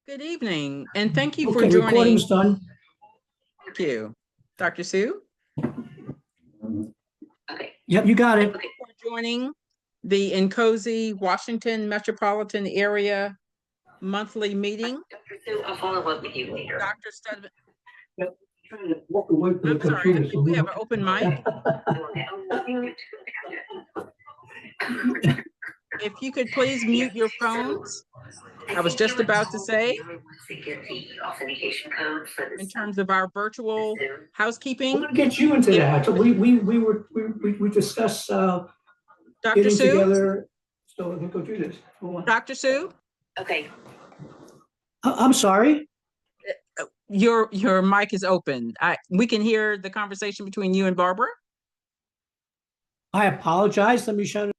Good evening, and thank you for Okay, joining. recording's done. Thank you, Dr. Sue. Yep, you got it. Thank you for joining the INCOSE Washington Metropolitan Area monthly meeting. Dr. Sue, I'll follow up with you later. Dr. Studman, Trying to walk away from the I'm sorry, computer. do we have an open mic? If you could please mute your phones. I was just about to say, in terms of our virtual housekeeping. We'll get you into that. So we discussed Dr. getting Sue, together. So we can go through this. Hold on. Dr. Sue, Okay. I'm sorry. your mic is open. We can hear the conversation between you and Barbara. I apologize. Let me shut it.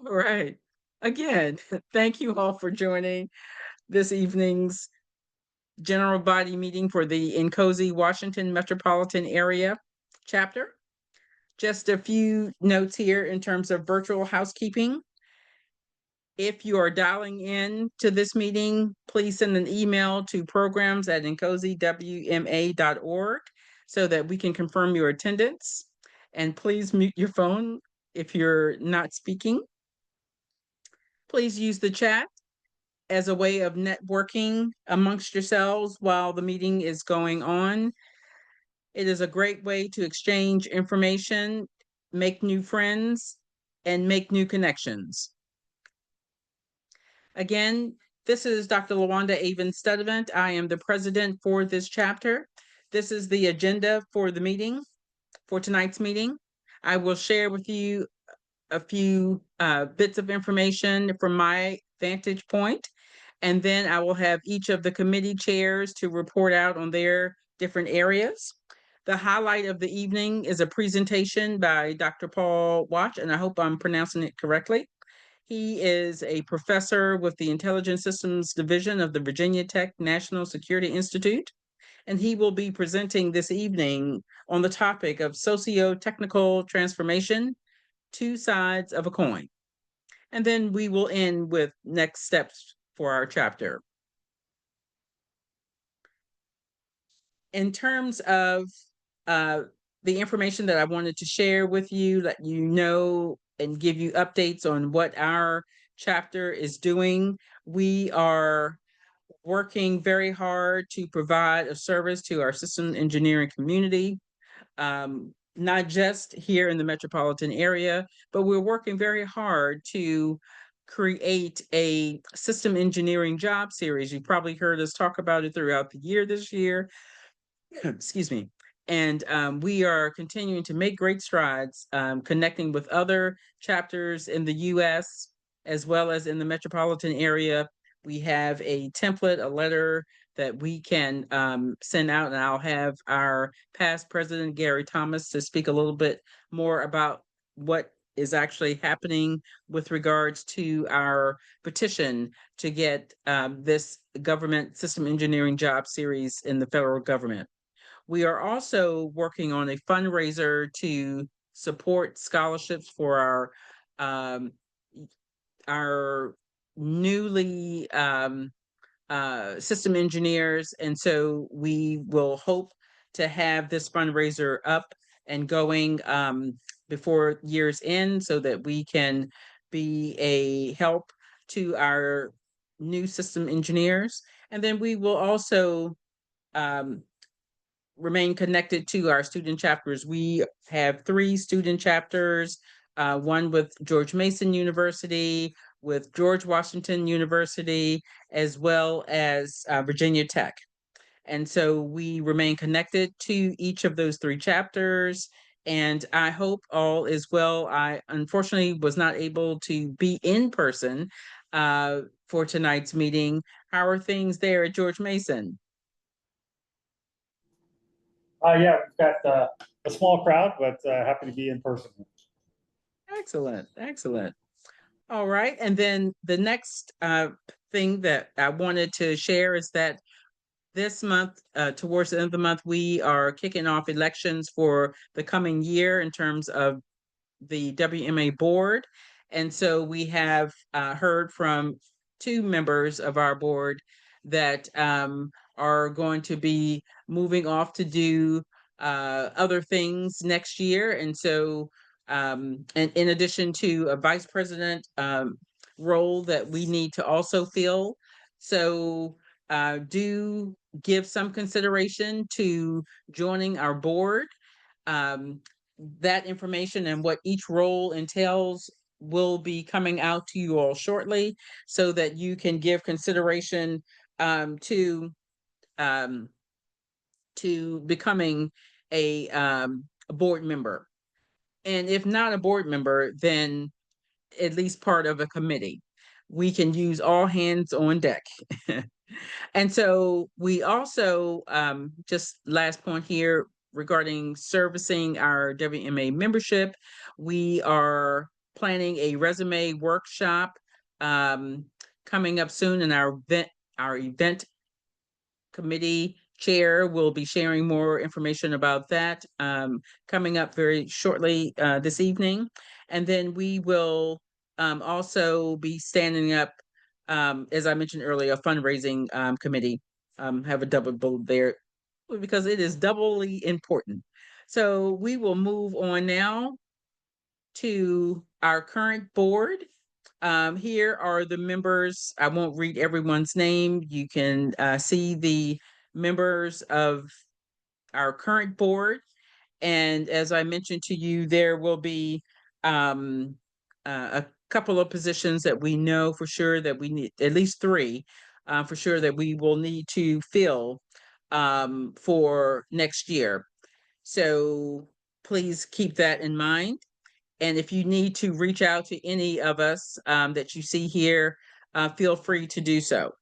All right. Again, thank you all for joining this evening's general body meeting for the INCOSE Washington Metropolitan Area chapter. Just a few notes here in terms of virtual housekeeping. If you are dialing in to this meeting, please send an email to programs@incosewma.org so that we can confirm your attendance. And please mute your phone if you're not speaking. Please use the chat as a way of networking amongst yourselves while the meeting is going on. It is a great way to exchange information, make new friends, and make new connections. Again, this is Dr. LaWanda Avon Studevant. I am the president for this chapter. This is the agenda for the meeting, for tonight's meeting. I will share with you a few bits of information from my vantage point, and then I will have each of the committee chairs to report out on their different areas. The highlight of the evening is a presentation by Dr. Paul Wach, and I hope I'm pronouncing it correctly. He is a professor with the Intelligence Systems Division of the Virginia Tech National Security Institute, and he will be presenting this evening on the topic of socio-technical transformation, two sides of a coin. And then we will end with next steps for our chapter. In terms of the information that I wanted to share with you, let you know and give you updates on what our chapter is doing. We are working very hard to provide a service to our system engineering community. Not just here in the metropolitan area, but we're working very hard to create a system engineering job series. You've probably heard us talk about it throughout the year this year. Excuse me. And we are continuing to make great strides, connecting with other chapters in the US as well as in the metropolitan area. We have a template, a letter that we can send out, and I'll have our past president, Gary Thomas, to speak a little bit more about what is actually happening with regards to our petition to get this government system engineering job series in the federal government. We are also working on a fundraiser to support scholarships for our newly system engineers. And so we will hope to have this fundraiser up and going before year's end so that we can be a help to our new system engineers. And then we will also remain connected to our student chapters. We have 3 student chapters, one with George Mason University, with George Washington University, as well as Virginia Tech. And so we remain connected to each of those 3 chapters. And I hope all is well. I unfortunately was not able to be in person for tonight's meeting. How are things there at George Mason? Yeah, we've got a small crowd, but happy to be in person. Excellent, excellent. All right, and then the next thing that I wanted to share is that this month, towards the end of the month, we are kicking off elections for the coming year in terms of the WMA board. And so we have heard from two members of our board that are going to be moving off to do other things next year. And so, and in addition to a vice president role that we need to also fill. So do give some consideration to joining our board. That information and what each role entails will be coming out to you all shortly so that you can give consideration um, to um, becoming a board member. And if not a board member, then at least part of a committee. We can use all hands on deck. And so we also, just last point here regarding servicing our WMA membership, we are planning a resume workshop coming up soon, and our event committee chair will be sharing more information about that coming up very shortly this evening. And then we will also be standing up, as I mentioned earlier, a fundraising committee, have a double bullet there because it is doubly important. So we will move on now to our current board. Here are the members. I won't read everyone's name. You can see the members of our current board. And as I mentioned to you, there will be a couple of positions that we know for sure that we need, at least three for sure that we will need to fill for next year. So please keep that in mind. And if you need to reach out to any of us that you see here, feel free to do so.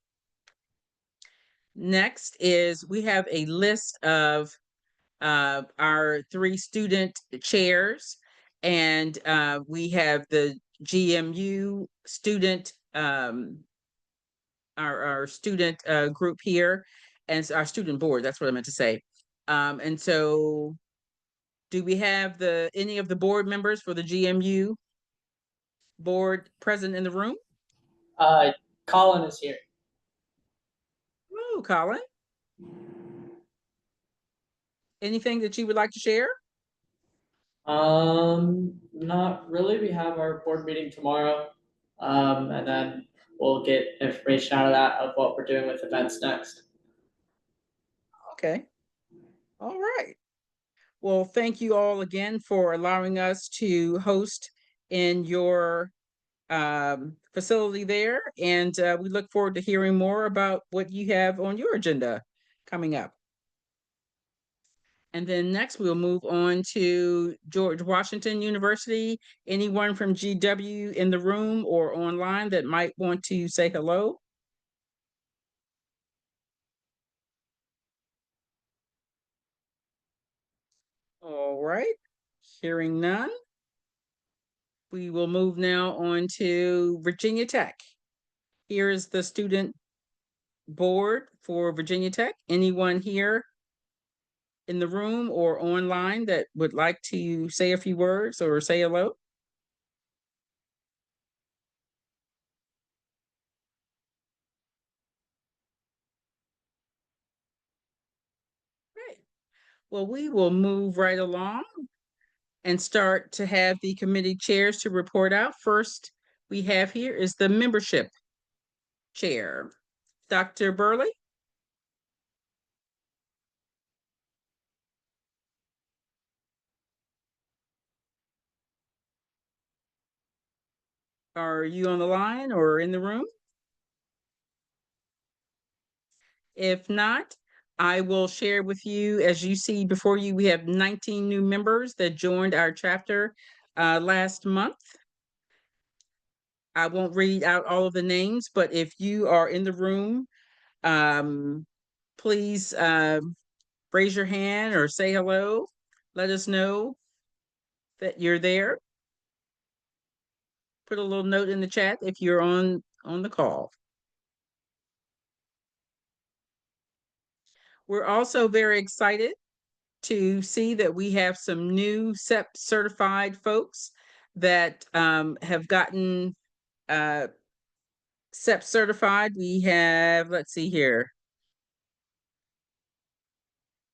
Next is we have a list of our three student chairs, and we have the GMU student, our student group here, and our student board. That's what I meant to say. And so, do we have any of the board members for the GMU board present in the room? Colin is here. Oh, Colin. Anything that you would like to share? Not really. We have our board meeting tomorrow. And then we'll get information out of that of what we're doing with events next. Okay. All right. Well, thank you all again for allowing us to host in your facility there. And we look forward to hearing more about what you have on your agenda coming up. And then next we'll move on to George Washington University. Anyone from GW in the room or online that might want to say hello? All right, hearing none. We will move now on to Virginia Tech. Here is the student board for Virginia Tech. Anyone here in the room or online that would like to say a few words or say hello? Great. Well, we will move right along and start to have the committee chairs to report out. First, we have here is the membership chair. Dr. Burley? Are you on the line or in the room? If not, I will share with you, as you see before you, we have 19 new members that joined our chapter last month. I won't read out all of the names, but if you are in the room, please raise your hand or say hello. Let us know that you're there. Put a little note in the chat if you're on the call. We're also very excited to see that we have some new CEP certified folks that have gotten SEP certified, we have, let's see here,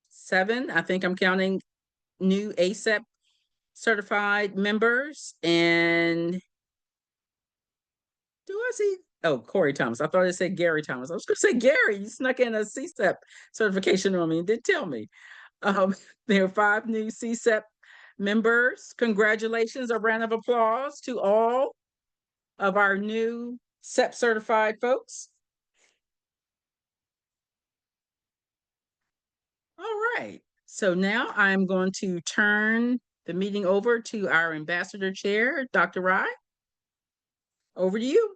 7, I think I'm counting new ASEP certified members. And do I see? Oh, Corey Thomas. I thought it said Gary Thomas. I was going to say, Gary, you snuck in a CSEP certification on me and didn't tell me. There are 5 new CSEP members. Congratulations, a round of applause to all of our new SEP certified folks. All right. So now I'm going to turn the meeting over to our ambassador chair, Dr. Rye. Over to you.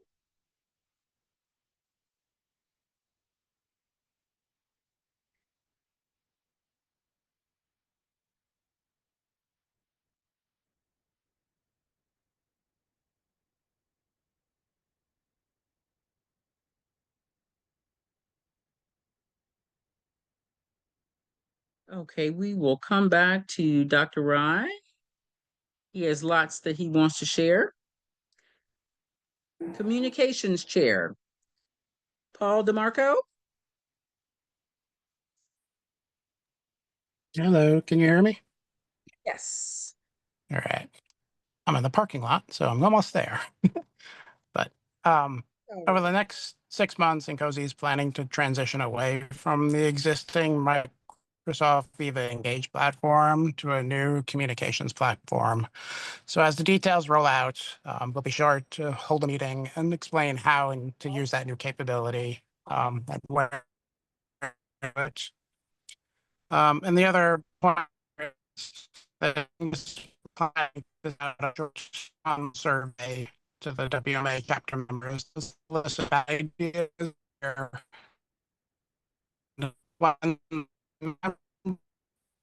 Okay, we will come back to Dr. Rye. He has lots that he wants to share. Communications chair, Paul DeMarco. Hello, can you hear me? Yes. All right. I'm in the parking lot, so I'm almost there. But over the next 6 months, INCOSE is planning to transition away from the existing Microsoft Viva Engage platform to a new communications platform. So as the details roll out, we'll be sure to hold a meeting and explain how and to use that new capability and where. And the other point is that this survey to the WMA chapter members to solicit ideas where one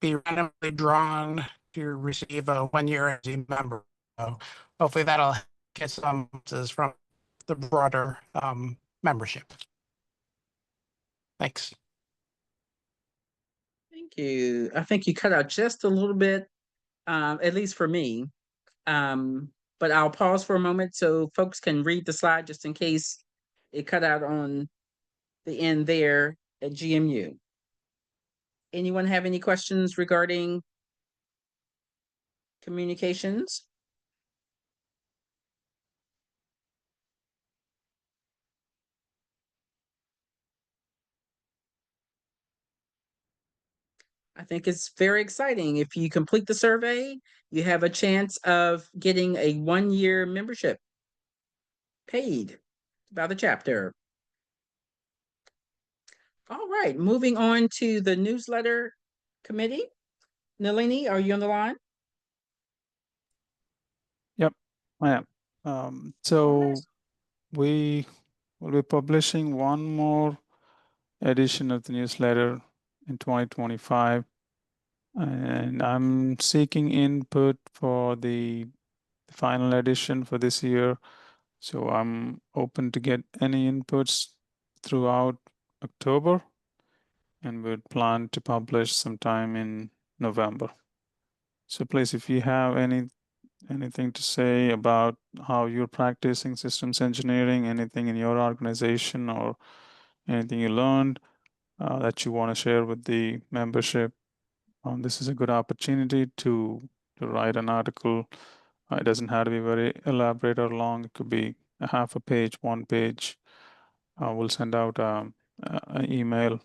be randomly drawn to receive a 1-year as a member. So hopefully that'll get some answers from the broader membership. Thanks. Thank you. I think you cut out just a little bit, at least for me. But I'll pause for a moment so folks can read the slide just in case it cut out on the end there at GMU. Anyone have any questions regarding communications? I think it's very exciting. If you complete the survey, you have a chance of getting a 1-year membership paid by the chapter. All right, moving on to the newsletter committee. Nalini, are you on the line? Yep, I am. So we will be publishing one more edition of the newsletter in 2025. And I'm seeking input for the final edition for this year. So I'm open to get any inputs throughout October, and would plan to publish sometime in November. So please, if you have anything to say about how you're practicing systems engineering, anything in your organization or anything you learned that you want to share with the membership, this is a good opportunity to write an article. It doesn't have to be very elaborate or long. It could be a half a page, 1 page. We'll send out an email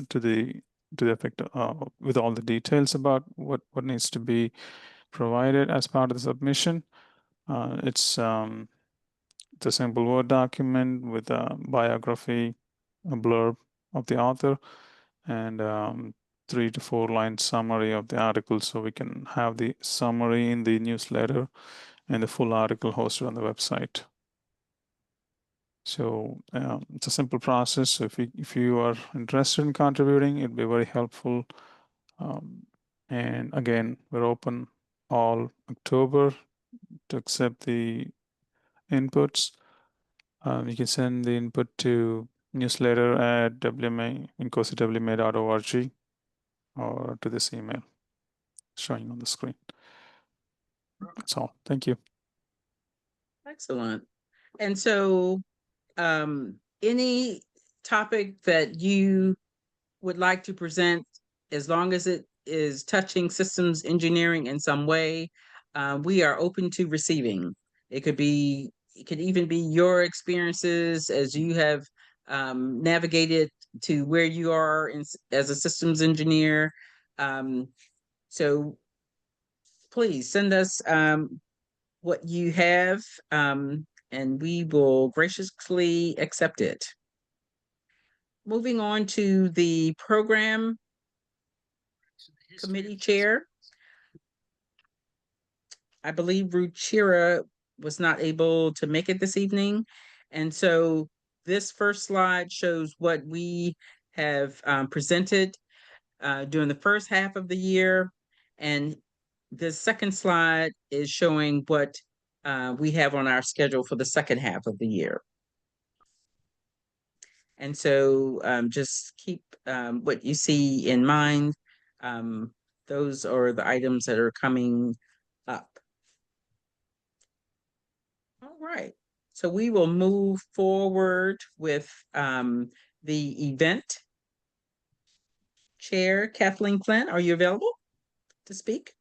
to the effect with all the details about what needs to be provided as part of the submission. It's a simple Word document with a biography, a blurb of the author, and 3 to 4 line summary of the article, so we can have the summary in the newsletter and the full article hosted on the website. So it's a simple process. So if you are interested in contributing, it'd be very helpful. And again, we're open all October to accept the inputs. You can send the input to newsletter at incosewma.org or to this email showing on the screen. That's all. Thank you. Excellent. And so any topic that you would like to present, as long as it is touching systems engineering in some way, we are open to receiving. It could even be your experiences as you have navigated to where you are as a systems engineer. So please send us what you have, and we will graciously accept it. Moving on to the program committee chair. I believe Ruchira was not able to make it this evening. And so this first slide shows what we have presented during the first half of the year. And the second slide is showing what we have on our schedule for the second half of the year. And so just keep what you see in mind. Those are the items that are coming up. All right. So we will move forward with the event. Chair Kathleen Flynn, are you available to speak?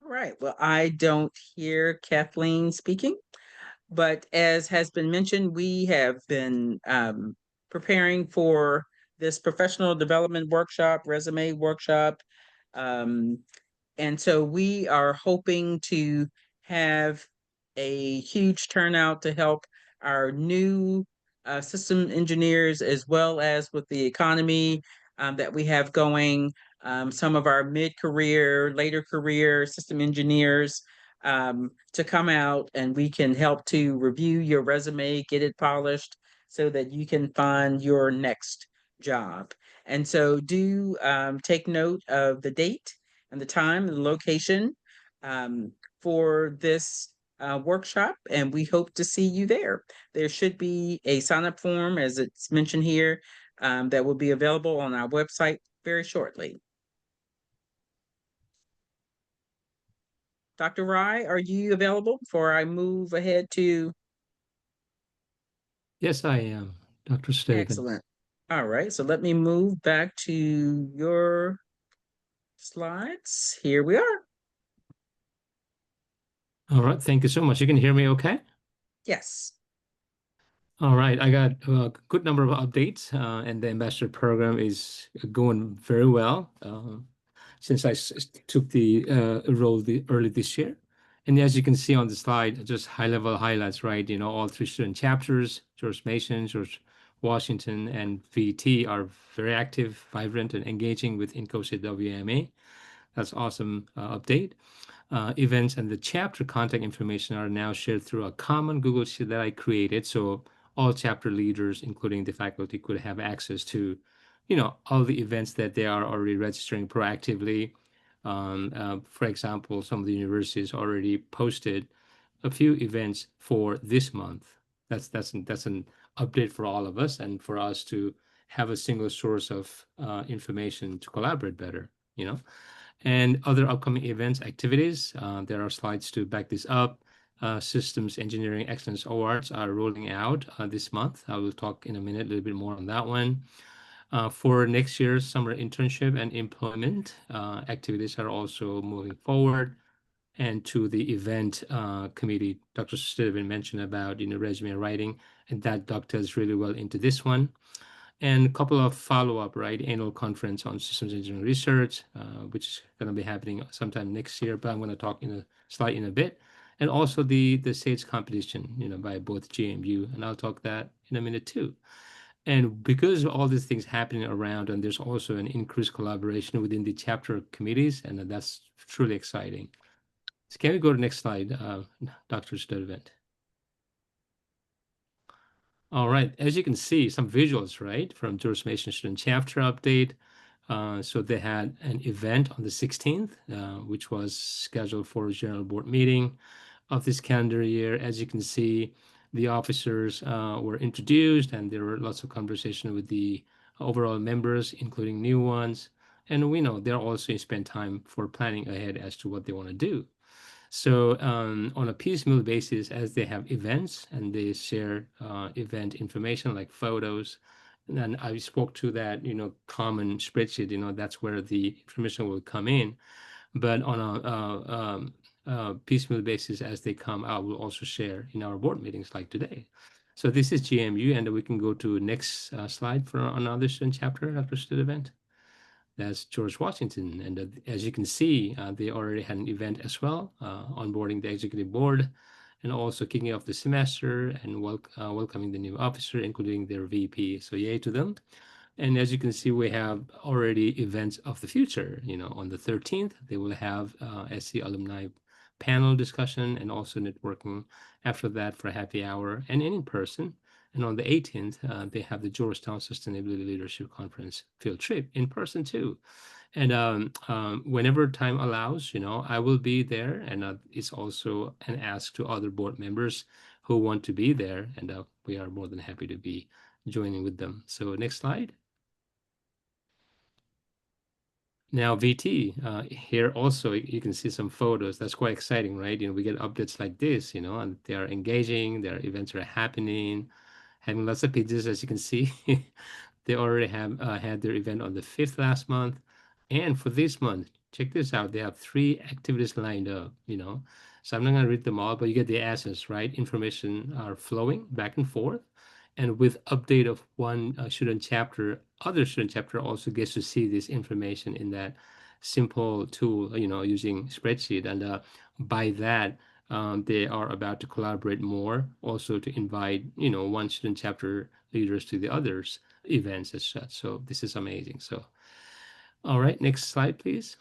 All right. Well, I don't hear Kathleen speaking, but as has been mentioned, we have been preparing for this professional development workshop, resume workshop. And so we are hoping to have a huge turnout to help our new system engineers, as well as with the economy that we have going, some of our mid-career, later career system engineers to come out, and we can help to review your resume, get it polished so that you can find your next job. And so do take note of the date and the time and the location for this workshop, and we hope to see you there. There should be a sign-up form, as it's mentioned here, that will be available on our website very shortly. Dr. Rai, are you available before I move ahead to? Yes, I am, Dr. Stephen. Excellent. All right, so let me move back to your slides. Here we are. All right, thank you so much. You can hear me okay? Yes. All right, I got a good number of updates, and the ambassador program is going very well since I took the role early this year. And as you can see on the slide, just high-level highlights, right? You know, all 3 student chapters, George Mason, George Washington, and VT are very active, vibrant, and engaging with INCOSE WMA. That's awesome update. Events and the chapter contact information are now shared through a common Google Sheet that I created. So all chapter leaders, including the faculty, could have access to, you know, all the events that they are already registering proactively. For example, some of the universities already posted a few events for this month. That's an update for all of us, and for us to have a single source of information to collaborate better, you know. And other upcoming events, activities, there are slides to back this up. Systems Engineering Excellence Awards are rolling out this month. I will talk in a minute a little bit more on that one. For next year's summer internship and employment activities are also moving forward. And to the event committee, Dr. Stephen mentioned about, you know, resume writing, and that dovetails really well into this one. And a couple of follow-up, right? Annual conference on systems engineering research, which is going to be happening sometime next year, but I'm going to talk in a slide in a bit. And also the SAGE competition, you know, by both JMU, and I'll talk that in a minute too. And because of all these things happening around, and there's also an increased collaboration within the chapter committees, and that's truly exciting. So can we go to the next slide, Dr. Sturtevant? All right, as you can see, some visuals, right, from George Mason Student Chapter update. So they had an event on the 16th, which was scheduled for a general board meeting. of this calendar year. As you can see, the officers were introduced, and there were lots of conversation with the overall members, including new ones. And we know they're also spend time for planning ahead as to what they want to do. So on a piecemeal basis, as they have events and they share event information like photos, and I spoke to that, common spreadsheet, that's where the information will come in. But on a piecemeal basis, as they come out, we'll also share in our board meetings like today. So this is GMU, and we can go to next slide for another student chapter after student event. That's George Washington. And as you can see, they already had an event as well, onboarding the executive board, and also kicking off the semester and welcoming the new officer, including their VP. So yay to them. And as you can see, we have already events of the future. On the 13th, they will have SC alumni panel discussion and also networking after that for a happy hour and in person. And on the 18th, they have the Georgetown Sustainability Leadership Conference field trip in person too. And whenever time allows, I will be there. And it's also an ask to other board members who want to be there. And we are more than happy to be joining with them. So next slide. Now VT, here also you can see some photos. That's quite exciting, right? We get updates like this, and they are engaging, their events are happening, having lots of pictures, as you can see. They already have had their event on the 5th last month. And for this month, check this out. They have 3 activities lined up, So I'm not going to read them all, but you get the essence, right? Information are flowing back and forth. And with update of one student chapter, other student chapter also gets to see this information in that simple tool, using spreadsheet. And by that, they are about to collaborate more, also to invite, one student chapter leaders to the others events as such. So this is amazing. So, all right, next slide, please.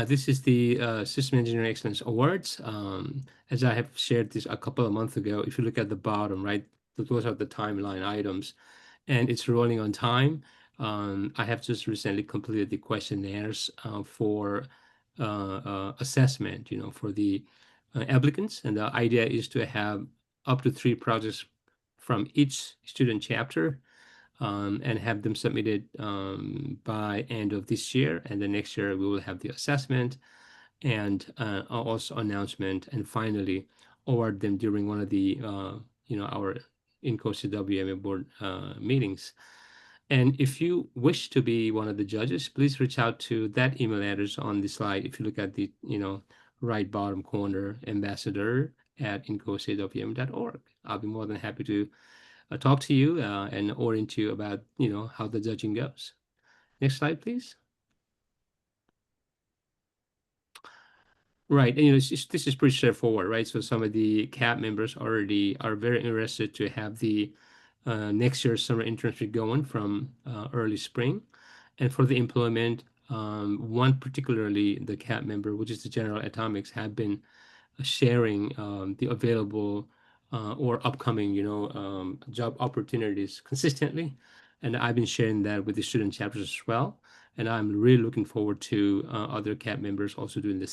This is the System Engineering Excellence Awards. As I have shared this a couple of months ago, if you look at the bottom, right, those are the timeline items, and it's rolling on time. I have just recently completed the questionnaires for assessment, for the applicants, and the idea is to have up to 3 projects from each student chapter. And have them submitted by end of this year. And then next year we will have the assessment and also announcement, and finally award them during one of the our INCOSE WMA board meetings. And if you wish to be one of the judges, please reach out to that email address on the slide. If you look at the right bottom corner, ambassador@incosewma.org. I'll be more than happy to talk to you and orient you about how the judging goes. Next slide, please. Right, and this is pretty straightforward, right? So some of the CAP members already are very interested to have the next year's summer internship going from early spring. And for the employment, one particularly the CAP member, which is the General Atomics, have been sharing the available or upcoming, job opportunities consistently. And I've been sharing that with the student chapters as well. And I'm really looking forward to other CAP members also doing the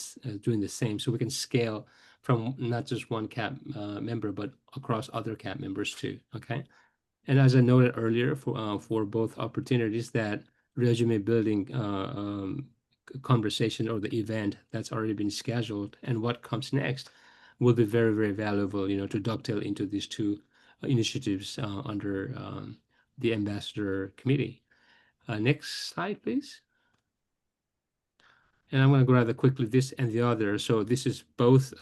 same, so we can scale from not just one CAP member, but across other CAP members too. Okay. And as I noted earlier, for both opportunities, that resume building conversation or the event that's already been scheduled and what comes next will be very, very valuable, to dovetail into these 2 initiatives under the ambassador committee. Next slide, please. And I'm going to go rather quickly this and the other. So this is both,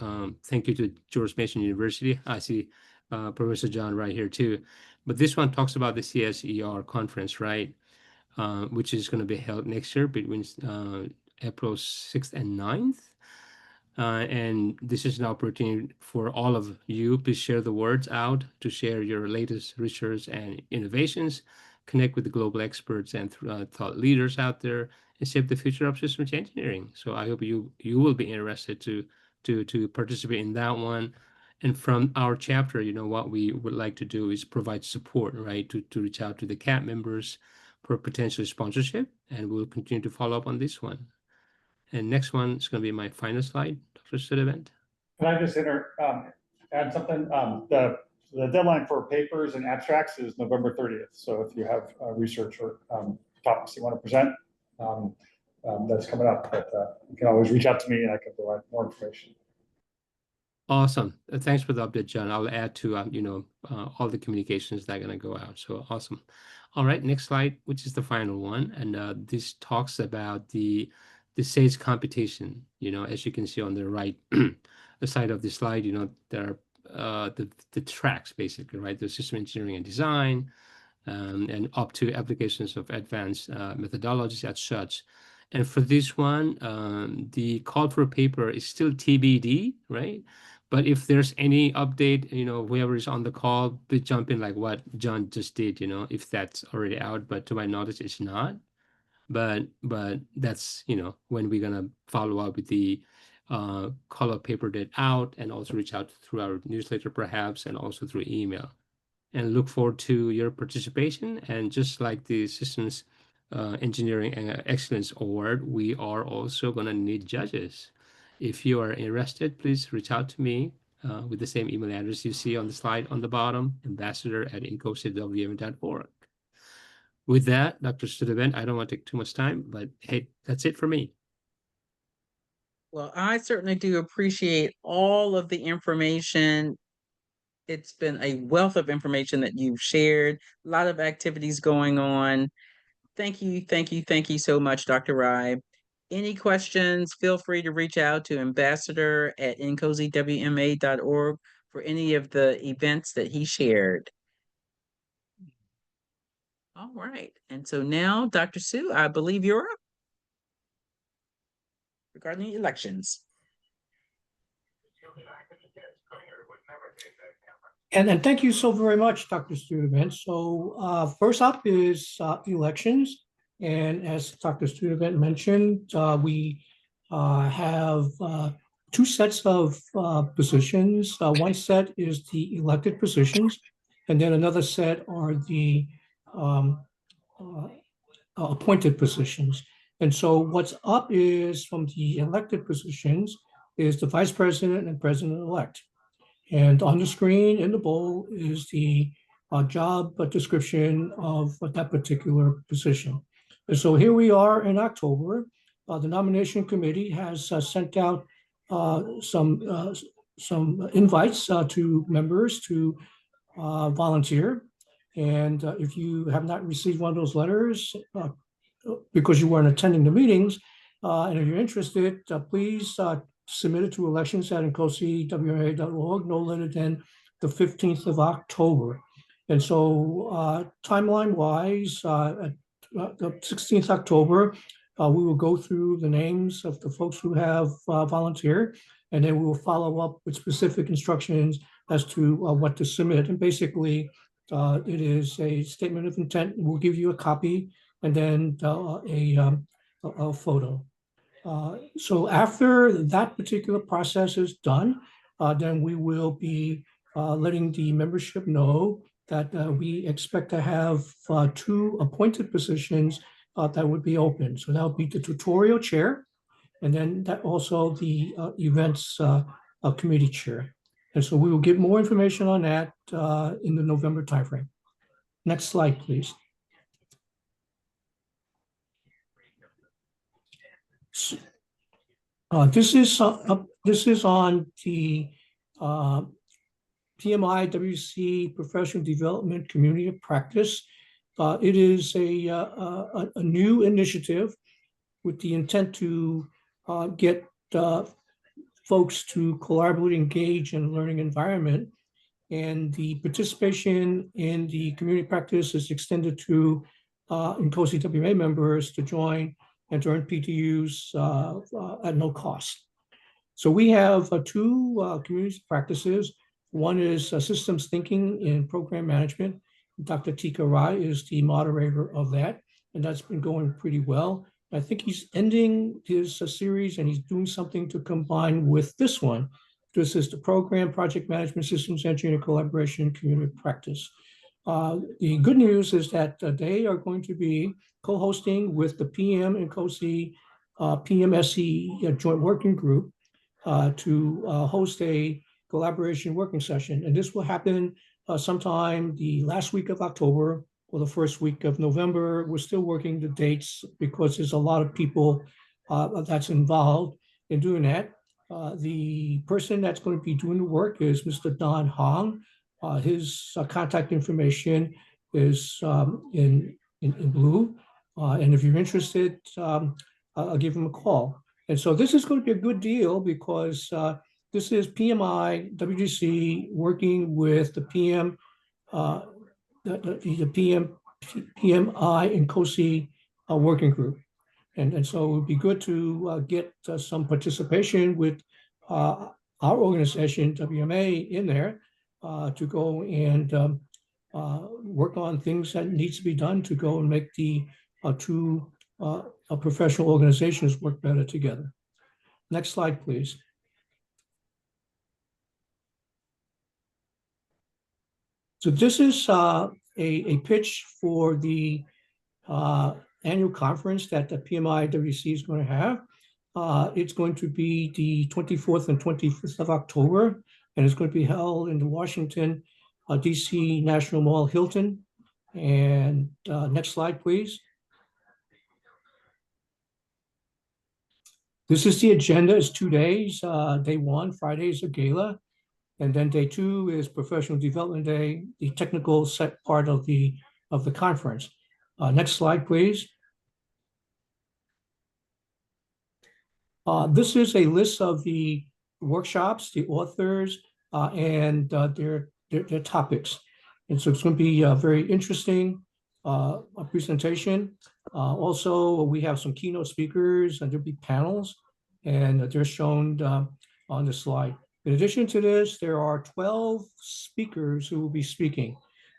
thank you to George Mason University. I see Professor John right here too. But this one talks about the CSER conference, right? Which is going to be held next year between April 6th and 9th. And this is an opportunity for all of you. Please share the words out to share your latest research and innovations, connect with the global experts and thought leaders out there, and shape the future of systems engineering. So I hope you will be interested to participate in that one. And from our chapter, what we would like to do is provide support, right, to reach out to the CAP members for potential sponsorship, and we'll continue to follow up on this one. And next one is going to be my final slide for the event. Can I just add something? The deadline for papers and abstracts is November 30th. So if you have research or topics you want to present, that's coming up. But you can always reach out to me and I can provide more information. Awesome. Thanks for the update, John. I'll add to, all the communications that are going to go out. So awesome. All right, next slide, which is the final one. And this talks about the SAGE computation. As you can see on the right side of the slide, there are the tracks basically, right? The system engineering and design, and up to applications of advanced methodologies as such. And for this one, the call for a paper is still TBD, right? But if there's any update, whoever is on the call, please jump in like what John just did, if that's already out. But to my knowledge, it's not. But that's, when we're gonna follow up with the call up paper date out, and also reach out through our newsletter perhaps, and also through email. And look forward to your participation. And just like the Systems Engineering Excellence Award, we are also gonna need judges. If you are interested, please reach out to me with the same email address you see on the slide on the bottom, ambassador@INCOSE.WMA.org. With that, Dr. Studevant, I don't want to take too much time, but hey, that's it for me. Well, I certainly do appreciate all of the information. It's been a wealth of information that you've shared, a lot of activities going on. Thank you, thank you, thank you so much, Dr. Rai. Any questions, feel free to reach out to ambassador@INCOSEWMA.org for any of the events that he shared. All right. And so now, Dr. Sue, I believe you're up regarding elections. And thank you so very much, Dr. Studevant. So first up is elections. And as Dr. Studevant mentioned, we have two sets of positions. One set is the elected positions, and then another set are the appointed positions. And so what's up is from the elected positions is the vice president and president-elect. And on the screen in the bowl is the job description of that particular position. And so here we are in October. The nomination committee has sent out some invites to members to volunteer. And if you have not received one of those letters because you weren't attending the meetings, and if you're interested, please submit it to elections@INCOSEWMA.org no later than the 15th of October. And so timeline-wise, at the 16th October, we will go through the names of the folks who have volunteered, and then we will follow up with specific instructions as to what to submit. And basically, it is a statement of intent. We'll give you a copy and then a photo. So after that particular process is done, then we will be letting the membership know that we expect to have two appointed positions that would be open. So that would be the tutorial chair, and then that also the events committee chair. And so we will get more information on that in the November timeframe. Next slide, please. This is on the PMI WC Professional Development Community of Practice. It is a new initiative with the intent to get folks to collaborate, engage in a learning environment. And the participation in the community practice is extended to INCOSE WMA members to join and to earn PTUs at no cost. So we have two community practices. One is systems thinking in program management. Dr. Tika Rai is the moderator of that, and that's been going pretty well. I think he's ending his series and he's doing something to combine with this one. This is the program project management systems engineering collaboration community practice. The good news is that they are going to be co-hosting with the PM INCOSE PMSE joint working group to host a collaboration working session. And this will happen sometime the last week of October or the first week of November. We're still working the dates because there's a lot of people that's involved in doing that. The person that's going to be doing the work is Mr. Don Hong. His contact information is in blue. And if you're interested, I'll give him a call. And so this is going to be a good deal because this is PMI, WGC working with the PM, the PMI INCOSE working group. And so it would be good to get some participation with our organization, WMA, in there to go and work on things that needs to be done to go and make the two professional organizations work better together. Next slide, please. So this is a pitch for the annual conference that the PMI WC is going to have. It's going to be the 24th and 25th of October, and it's going to be held in the Washington, DC National Mall Hilton. And next slide, please. This is the agenda. It's 2 days. Day one, Friday is a gala. And then day two is professional development day, the technical set part of the conference. Next slide, please. This is a list of the workshops, the authors, and their topics. And so it's going to be a very interesting presentation. Also, we have some keynote speakers and there'll be panels, and they're shown on the slide. In addition to this, there are 12 speakers who will be speaking.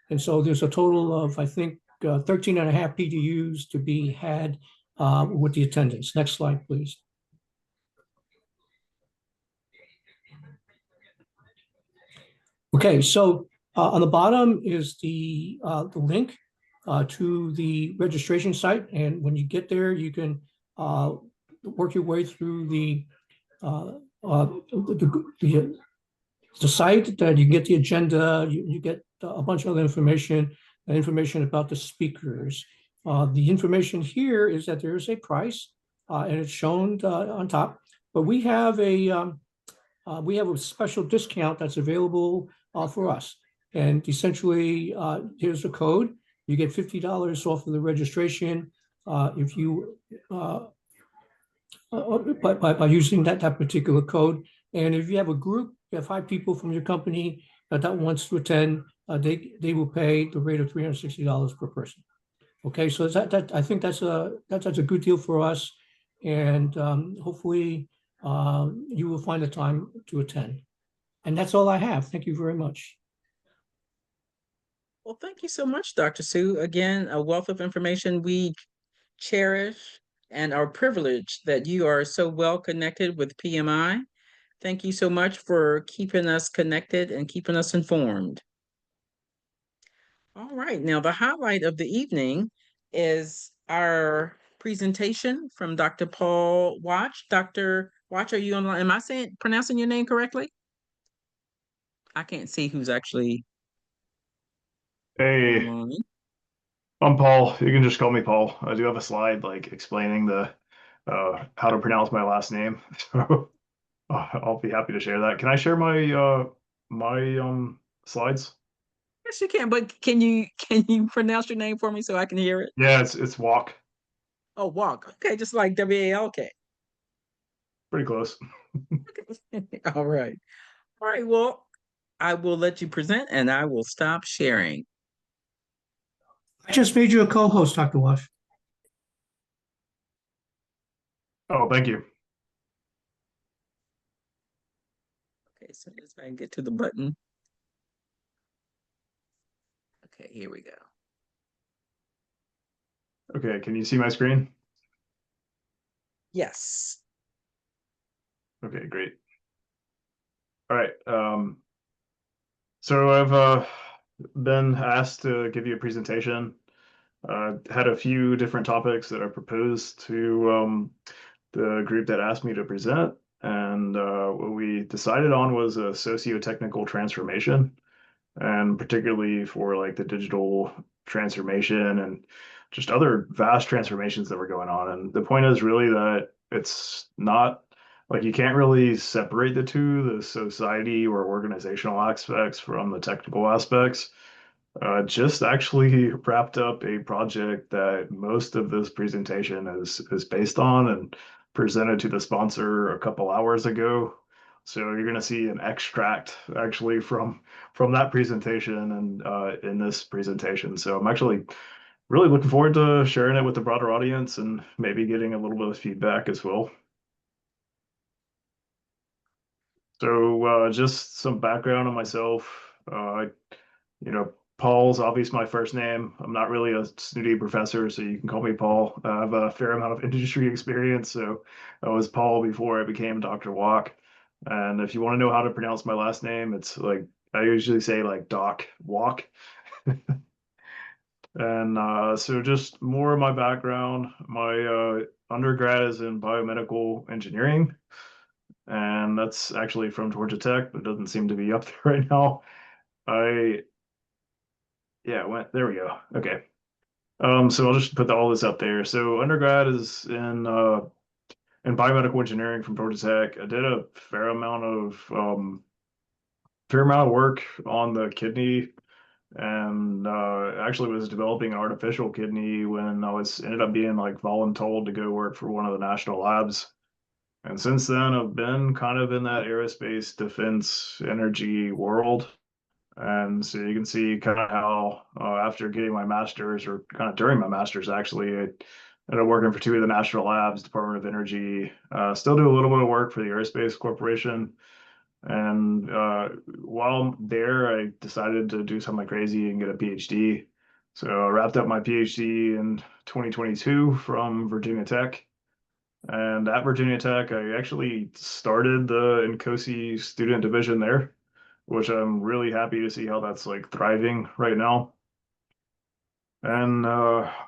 And so there's a total of, I think, 13 and a half PDUs to be had with the attendance. Next slide, please. Okay, so on the bottom is the link to the registration site. And when you get there, you can work your way through the site that you get the agenda, you get a bunch of other information about the speakers. The information here is that there is a price and it's shown on top, but we have a special discount that's available for us. And essentially, here's a code. You get $50 off of the registration if you by using that particular code. And if you have a group, you have 5 people from your company that wants to attend, they will pay the rate of $360 per person. Okay, so that I think that's a good deal for us, and hopefully you will find the time to attend. And that's all I have. Thank you very much. Well, thank you so much, Dr. Sue. Again, a wealth of information we cherish and are privileged that you are so well connected with PMI. Thank you so much for keeping us connected and keeping us informed. All right, now the highlight of the evening is our presentation from Dr. Paul Wach. Dr. Wach, are you online? Am I pronouncing your name correctly? I can't see who's actually Hey, online. I'm Paul. You can just call me Paul. I do have a slide like explaining the how to pronounce my last name. So I'll be happy to share that. Can I share my slides? Yes, you can, but can you pronounce your name for me so I can hear it? Yeah, it's Wach. Oh, Walk. Okay, just like W-A-L-K. Pretty close. All right. All right, well, I will let you present and I will stop sharing. I just made you a co-host, Dr. Wash. Oh, thank you. Okay, so let's try and get to the button. Okay, here we go. Okay, can you see my screen? Yes. Okay, great. All right. So I've been asked to give you a presentation. Had a few different topics that I proposed to the group that asked me to present. And what we decided on was a socio-technical transformation, and particularly for like the digital transformation and just other vast transformations that were going on. And the point is really that it's not like you can't really separate the two, the society or organizational aspects from the technical aspects. Just actually wrapped up a project that most of this presentation is based on and presented to the sponsor a couple hours ago. So you're going to see an extract actually from that presentation and in this presentation. So I'm actually really looking forward to sharing it with the broader audience and maybe getting a little bit of feedback as well. So just some background on myself. You know, Paul's obviously my first name. I'm not really a snooty professor, so you can call me Paul. I have a fair amount of industry experience, so I was Paul before I became Dr. Wach. And if you want to know how to pronounce my last name, it's like I usually say like Doc Wach. And so just more of my background. My undergrad is in biomedical engineering, and that's actually from Georgia Tech, but it doesn't seem to be up there right now. I Yeah, there we go. Okay. So I'll just put all this up there. So undergrad is in biomedical engineering from Georgia Tech. I did a fair amount of work on the kidney, and actually was developing an artificial kidney when I was ended up being like voluntold to go work for one of the national labs. And since then, I've been kind of in that aerospace defense energy world. And so you can see kind of how after getting my master's, or kind of during my master's, actually, I ended up working for two of the national labs, Department of Energy. Still do a little bit of work for the Aerospace Corporation. And while there, I decided to do something crazy and get a PhD. So I wrapped up my PhD in 2022 from Virginia Tech. And at Virginia Tech, I actually started the INCOSE student division there, which I'm really happy to see how that's like thriving right now. And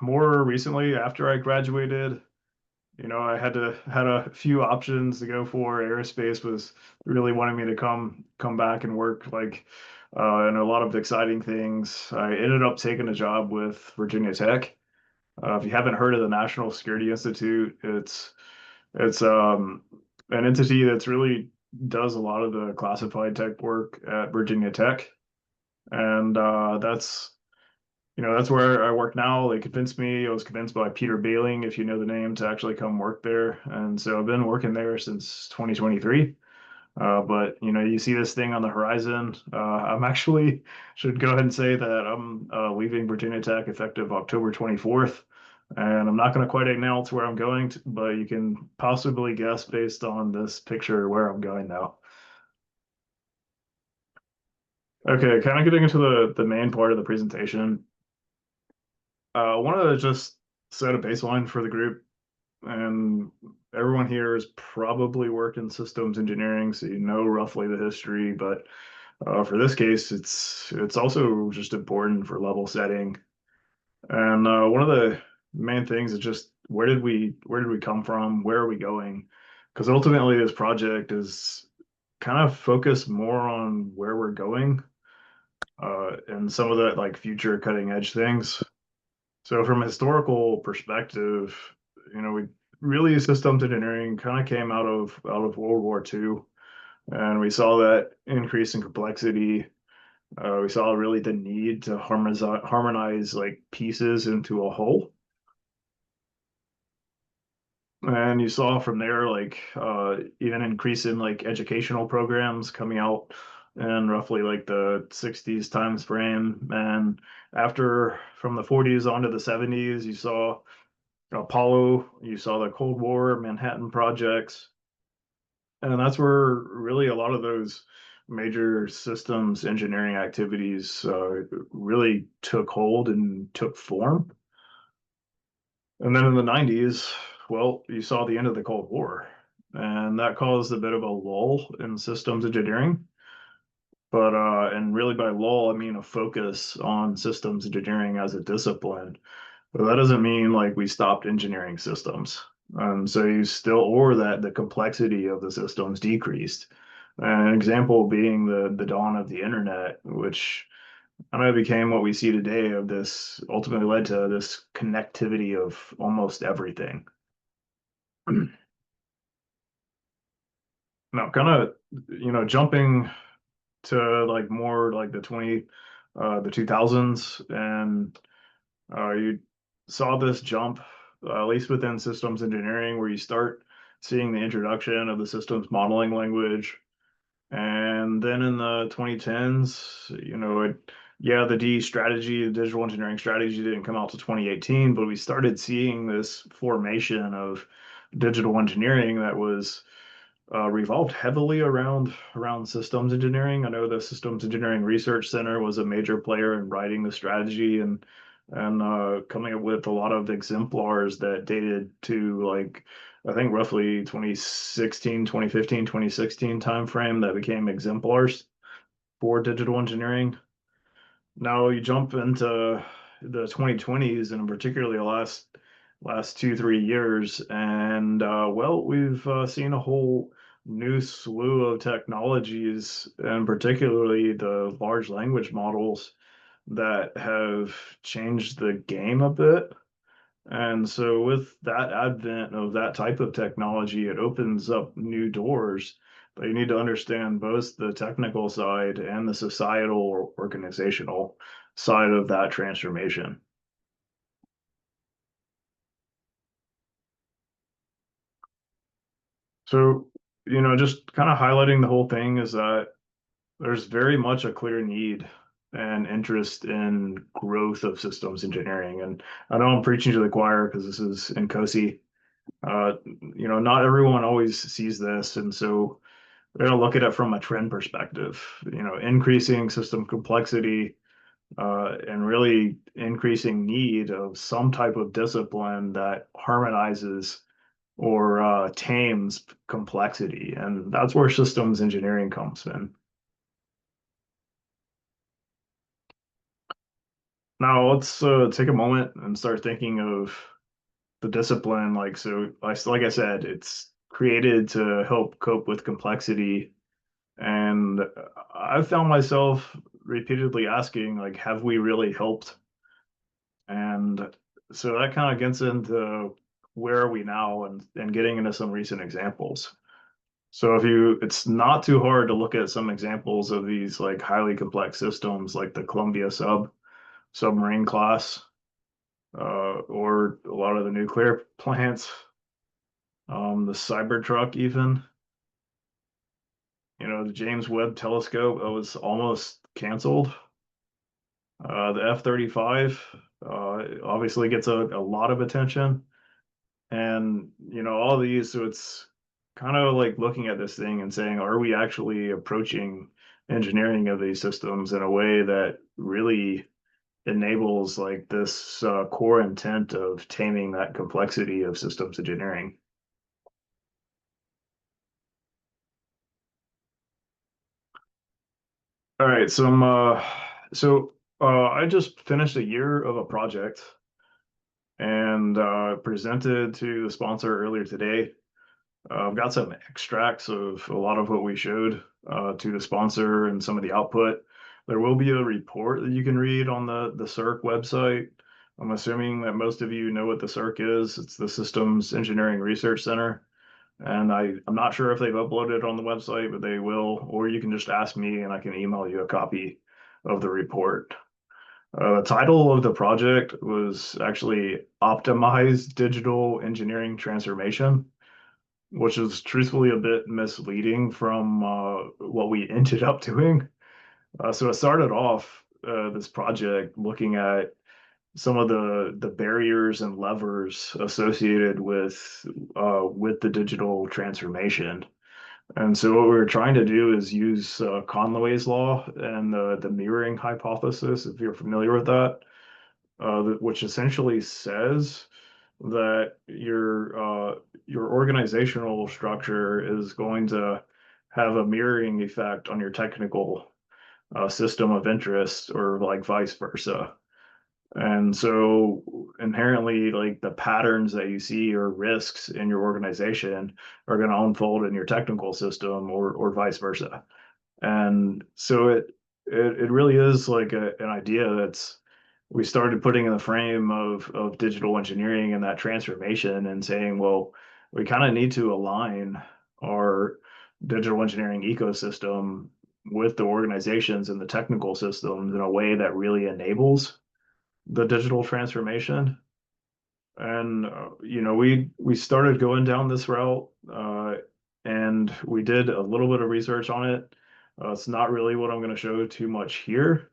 more recently, after I graduated, I had a few options to go for. Aerospace was really wanting me to come back and work like and a lot of exciting things. I ended up taking a job with Virginia Tech. If you haven't heard of the National Security Institute, it's an entity that's really does a lot of the classified tech work at Virginia Tech, and that's where I work now. They convinced me. I was convinced by Peter Bailing, if you know the name, to actually come work there, and so I've been working there since 2023. But you see this thing on the horizon. I'm actually should go ahead and say that I'm leaving Virginia Tech effective October 24th. And I'm not going to quite announce where I'm going to, but you can possibly guess based on this picture where I'm going now. Okay, kind of getting into the main part of the presentation. I want to just set a baseline for the group, and everyone here has probably worked in systems engineering, so you know roughly the history. But for this case, it's also just important for level setting. And one of the main things is just where did we come from? Where are we going? Because ultimately, this project is kind of focused more on where we're going and some of the like future cutting edge things. So from a historical perspective, we really systems engineering kind of came out of World War II, and we saw that increase in complexity. We saw really the need to harmonize like pieces into a whole. And you saw from there like even increase in like educational programs coming out in roughly like the 60s times frame. And after from the 40s onto the 70s, you saw Apollo, you saw the Cold War, Manhattan projects. And that's where really a lot of those major systems engineering activities really took hold and took form. And then in the 90s, well, you saw the end of the Cold War, and that caused a bit of a lull in systems engineering. But and really by lull, I mean a focus on systems engineering as a discipline. But that doesn't mean like we stopped engineering systems. So you still, or that the complexity of the systems decreased. An example being the dawn of the internet, which kind of became what we see today of this, ultimately led to this connectivity of almost everything. Now, kind of, jumping to like more like the 2000s, and you saw this jump, at least within systems engineering, where you start seeing the introduction of the systems modeling language. And then in the 2010s, the D strategy, the digital engineering strategy didn't come out to 2018, but we started seeing this formation of digital engineering that was revolved heavily around systems engineering. I know the Systems Engineering Research Center was a major player in writing the strategy and coming up with a lot of exemplars that dated to like I think roughly 2016, 2015, 2016 timeframe that became exemplars for digital engineering. Now you jump into the 2020s and particularly the last 2, 3 years, and we've seen a whole new slew of technologies, and particularly the large language models that have changed the game a bit. And so, with that advent of that type of technology, it opens up new doors. But you need to understand both the technical side and the societal or organizational side of that transformation. So, just kind of highlighting the whole thing is that there's very much a clear need and interest in growth of systems engineering. And I know I'm preaching to the choir because this is INCOSE. Not everyone always sees this, and so we're going to look at it from a trend perspective. Increasing system complexity and really increasing need of some type of discipline that harmonizes or tames complexity, and that's where systems engineering comes in. Now let's take a moment and start thinking of the discipline. Like I said, it's created to help cope with complexity. And I've found myself repeatedly asking, like, have we really helped? And so that kind of gets into where are we now and getting into some recent examples. So it's not too hard to look at some examples of these like highly complex systems like the Columbia submarine class, or a lot of the nuclear plants, the Cybertruck even. The James Webb Telescope that was almost canceled. The F-35 obviously gets a lot of attention. And, all these, so it's kind of like looking at this thing and saying, are we actually approaching engineering of these systems in a way that really enables like this core intent of taming that complexity of systems engineering? All right, I just finished a year of a project and presented to the sponsor earlier today. I've got some extracts of a lot of what we showed to the sponsor and some of the output. There will be a report that you can read on the SERC website. I'm assuming that most of you know what the SERC is. It's the Systems Engineering Research Center. And I'm not sure if they've uploaded it on the website, but they will, or you can just ask me and I can email you a copy of the report. The title of the project was actually Optimized Digital Engineering Transformation, which is truthfully a bit misleading from what we ended up doing. So it started off this project looking at some of the barriers and levers associated with the digital transformation. And so what we were trying to do is use Conway's law and the mirroring hypothesis, if you're familiar with that, which essentially says that your organizational structure is going to have a mirroring effect on your technical system of interest, or like vice versa. And so inherently, like the patterns that you see or risks in your organization are going to unfold in your technical system or vice versa. And so it really is like an idea that's we started putting in the frame of digital engineering and that transformation and saying, well, we kind of need to align our digital engineering ecosystem with the organizations and the technical systems in a way that really enables the digital transformation. And we started going down this route, and we did a little bit of research on it. It's not really what I'm going to show too much here,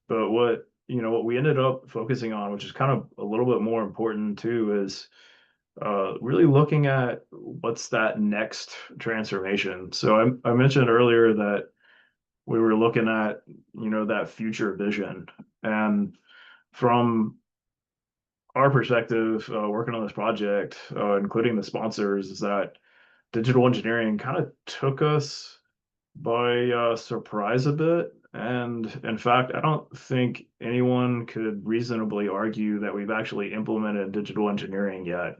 but what we ended up focusing on, which is kind of a little bit more important too, is really looking at what's that next transformation. So I mentioned earlier that we were looking at that future vision, and from our perspective, working on this project, including the sponsors, is that digital engineering kind of took us by surprise a bit. And in fact, I don't think anyone could reasonably argue that we've actually implemented digital engineering yet.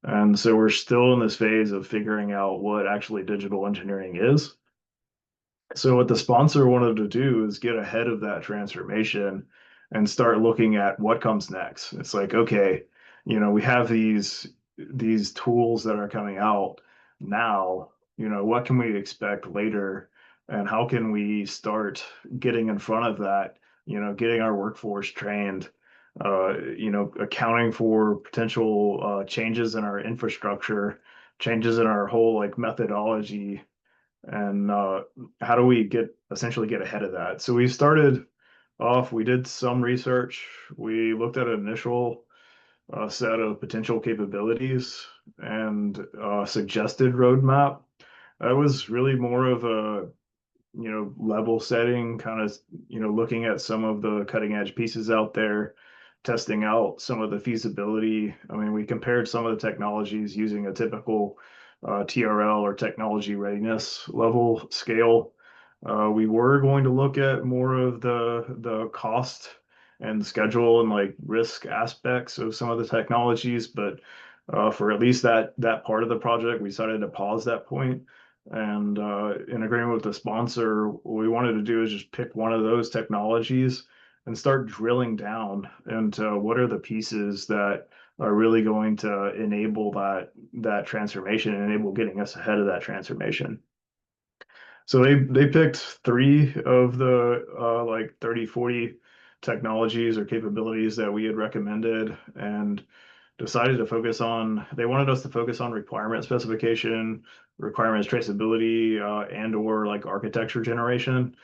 And so we're still in this phase of figuring out what actually digital engineering is. So what the sponsor wanted to do is get ahead of that transformation and start looking at what comes next. It's like, okay, we have these tools that are coming out now, what can we expect later? And how can we start getting in front of that, getting our workforce trained, accounting for potential changes in our infrastructure, changes in our whole like methodology, and how do we essentially get ahead of that? So we started off, we did some research, we looked at an initial set of potential capabilities and suggested roadmap. That was really more of a level setting, kind of, looking at some of the cutting edge pieces out there, testing out some of the feasibility. I mean, we compared some of the technologies using a typical TRL or technology readiness level scale. We were going to look at more of the cost and schedule and like risk aspects of some of the technologies, but for at least that part of the project, we decided to pause that point. And in agreement with the sponsor, what we wanted to do is just pick one of those technologies and start drilling down into what are the pieces that are really going to enable that transformation and enable getting us ahead of that transformation. So they picked three of the like 30, 40 technologies or capabilities that we had recommended and decided to focus on, they wanted us to focus on requirement specification, requirements traceability, and/or like architecture generation.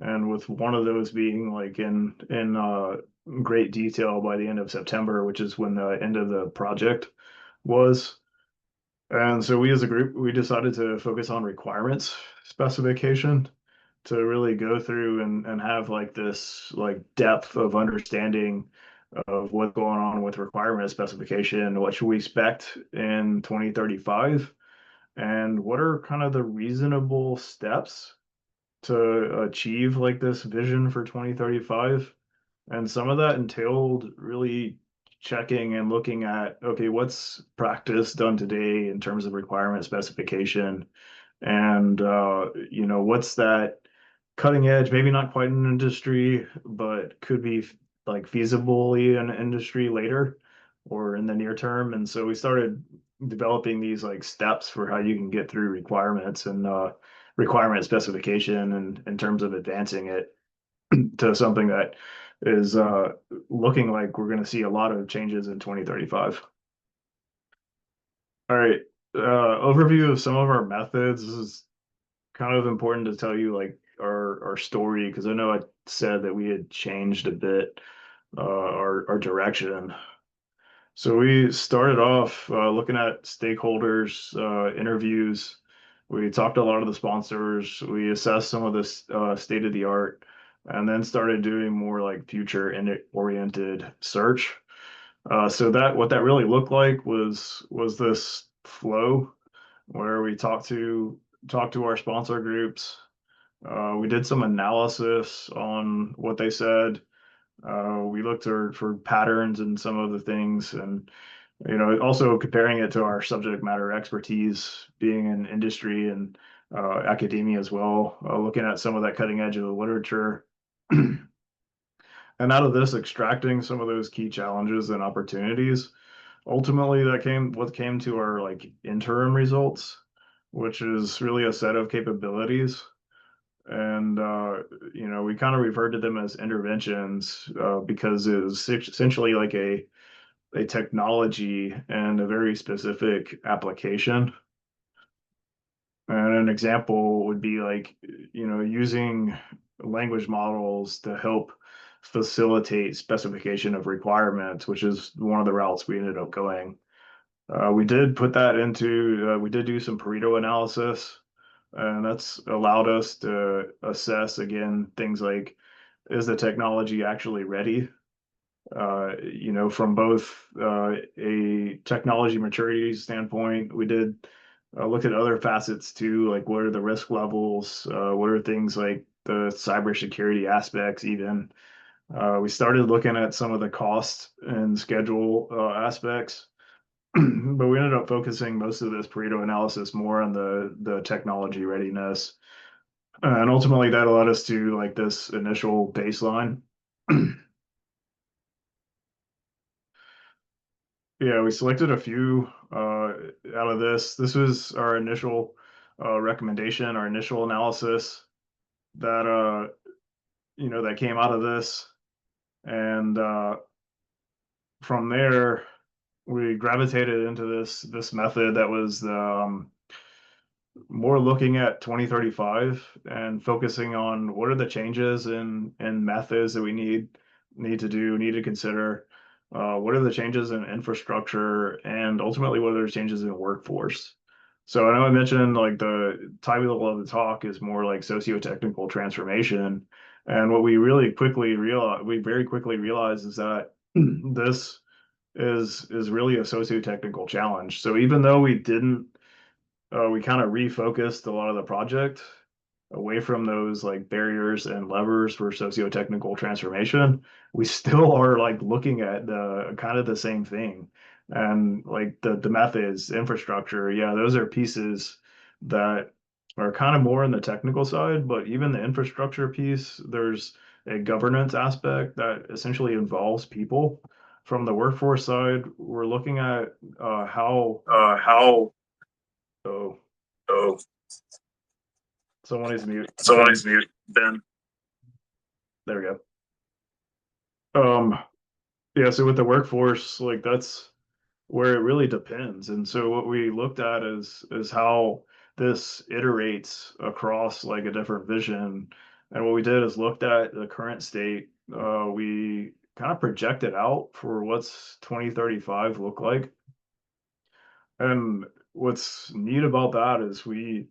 And with one of those being like in great detail by the end of September, which is when the end of the project was. And so we as a group, we decided to focus on requirements specification to really go through and have like this like depth of understanding of what's going on with requirement specification, what should we expect in 2035, and what are kind of the reasonable steps to achieve like this vision for 2035. And some of that entailed really checking and looking at, okay, what's practice done today in terms of requirement specification? And, what's that cutting edge, maybe not quite in industry, but could be like feasibly in industry later or in the near term. And so we started developing these like steps for how you can get through requirements and requirement specification and in terms of advancing it to something that is looking like we're going to see a lot of changes in 2035. All right, overview of some of our methods. This is kind of important to tell you like our story, because I know I said that we had changed a bit our direction. So we started off looking at stakeholders, interviews. We talked to a lot of the sponsors. We assessed some of this state of the art, and then started doing more like future oriented search. So that what that really looked like was this flow where we talked to our sponsor groups. We did some analysis on what they said. We looked for patterns in some of the things, and also comparing it to our subject matter expertise, being in industry and academia as well, looking at some of that cutting edge of the literature. And out of this, extracting some of those key challenges and opportunities. Ultimately, what came to our like interim results, which is really a set of capabilities. And we kind of referred to them as interventions because it was essentially like a technology and a very specific application. And an example would be like, using language models to help facilitate specification of requirements, which is one of the routes we ended up going. We did put that into, we did do some Pareto analysis, and that's allowed us to assess again things like, is the technology actually ready? From both a technology maturity standpoint, we did look at other facets too, like what are the risk levels? What are things like the cybersecurity aspects even? We started looking at some of the cost and schedule aspects, but we ended up focusing most of this Pareto analysis more on the technology readiness. And ultimately that allowed us to like this initial baseline. Yeah, we selected a few out of this. This was our initial recommendation, our initial analysis that that came out of this, and from there we gravitated into this method that was more looking at 2035 and focusing on what are the changes in methods that we need to consider. What are the changes in infrastructure, and ultimately what are the changes in workforce? So I know I mentioned like the title of the talk is more like socio-technical transformation, and what we very quickly realized is that this is really a socio-technical challenge. So even though we kind of refocused a lot of the project away from those like barriers and levers for socio-technical transformation, we still are like looking at the kind of the same thing. And like the methods, infrastructure, yeah, those are pieces that are kind of more in the technical side, but even the infrastructure piece, there's a governance aspect that essentially involves people. From the workforce side, we're looking at how oh, Oh, someone needs to mute. someone Ben, needs to mute Ben. there we go. Yeah, so with the workforce, like that's where it really depends. And so what we looked at is how this iterates across like a different vision. And what we did is looked at the current state. We kind of projected out for what's 2035 look like. And what's neat about that is we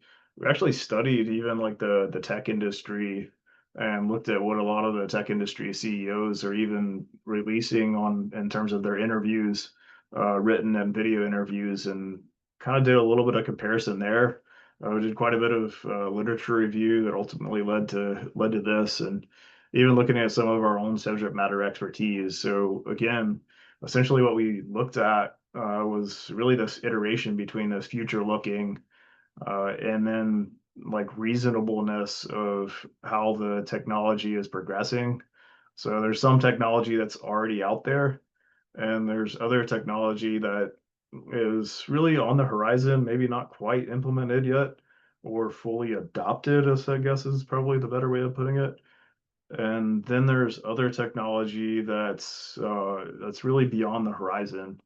actually studied even like the tech industry and looked at what a lot of the tech industry CEOs are even releasing on in terms of their interviews, written and video interviews, and kind of did a little bit of comparison there. We did quite a bit of literature review that ultimately led to this, and even looking at some of our own subject matter expertise. So again, essentially what we looked at was really this iteration between this future looking and then like reasonableness of how the technology is progressing. So there's some technology that's already out there, and there's other technology that is really on the horizon, maybe not quite implemented yet or fully adopted, as I guess is probably the better way of putting it. And then there's other technology that's really beyond the horizon.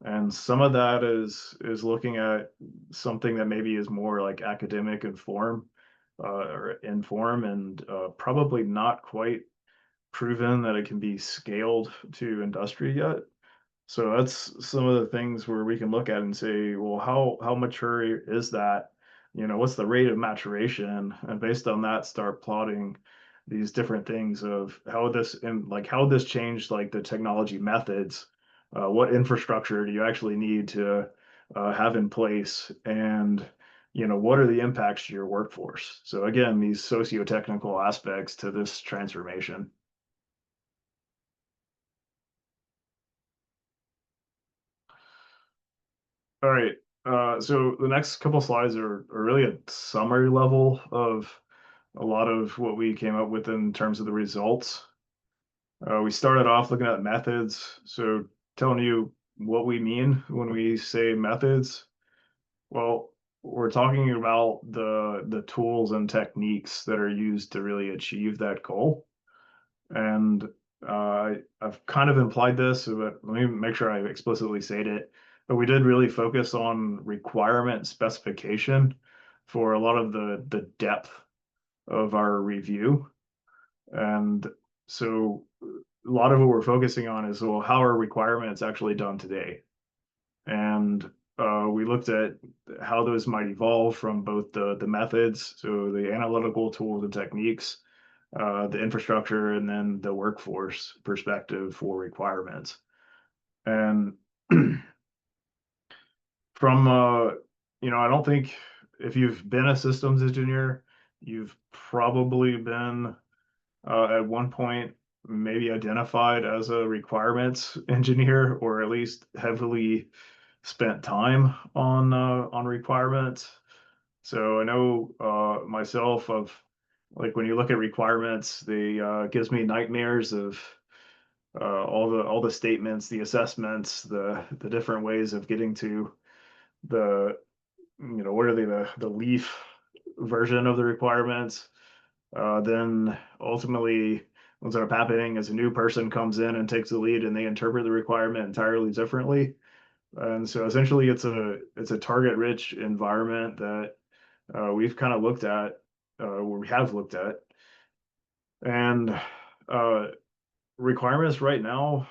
And some of that is looking at something that maybe is more like academic inform and probably not quite proven that it can be scaled to industry yet. So that's some of the things where we can look at and say, well, how mature is that? What's the rate of maturation? And based on that, start plotting these different things of how this changed like the technology methods. What infrastructure do you actually need to have in place? And what are the impacts to your workforce? So again, these socio-technical aspects to this transformation. All right. So the next couple slides are really a summary level of a lot of what we came up with in terms of the results. We started off looking at methods. So telling you what we mean when we say methods. Well, we're talking about the tools and techniques that are used to really achieve that goal. And I've kind of implied this, but let me make sure I explicitly state it. But we did really focus on requirement specification for a lot of the depth of our review. And so a lot of what we're focusing on is, well, how are requirements actually done today? And we looked at how those might evolve from both the methods, so the analytical tools and techniques, the infrastructure, and then the workforce perspective for requirements. And from I don't think if you've been a systems engineer, you've probably been at one point maybe identified as a requirements engineer, or at least heavily spent time on requirements. So I know myself of like when you look at requirements, they gives me nightmares of all the statements, the assessments, the different ways of getting to the what are they, the leaf version of the requirements. Then ultimately what's up happening is a new person comes in and takes the lead and they interpret the requirement entirely differently. And so essentially it's a target rich environment that we've kind of looked at, or we have looked at. And uh, requirements right now,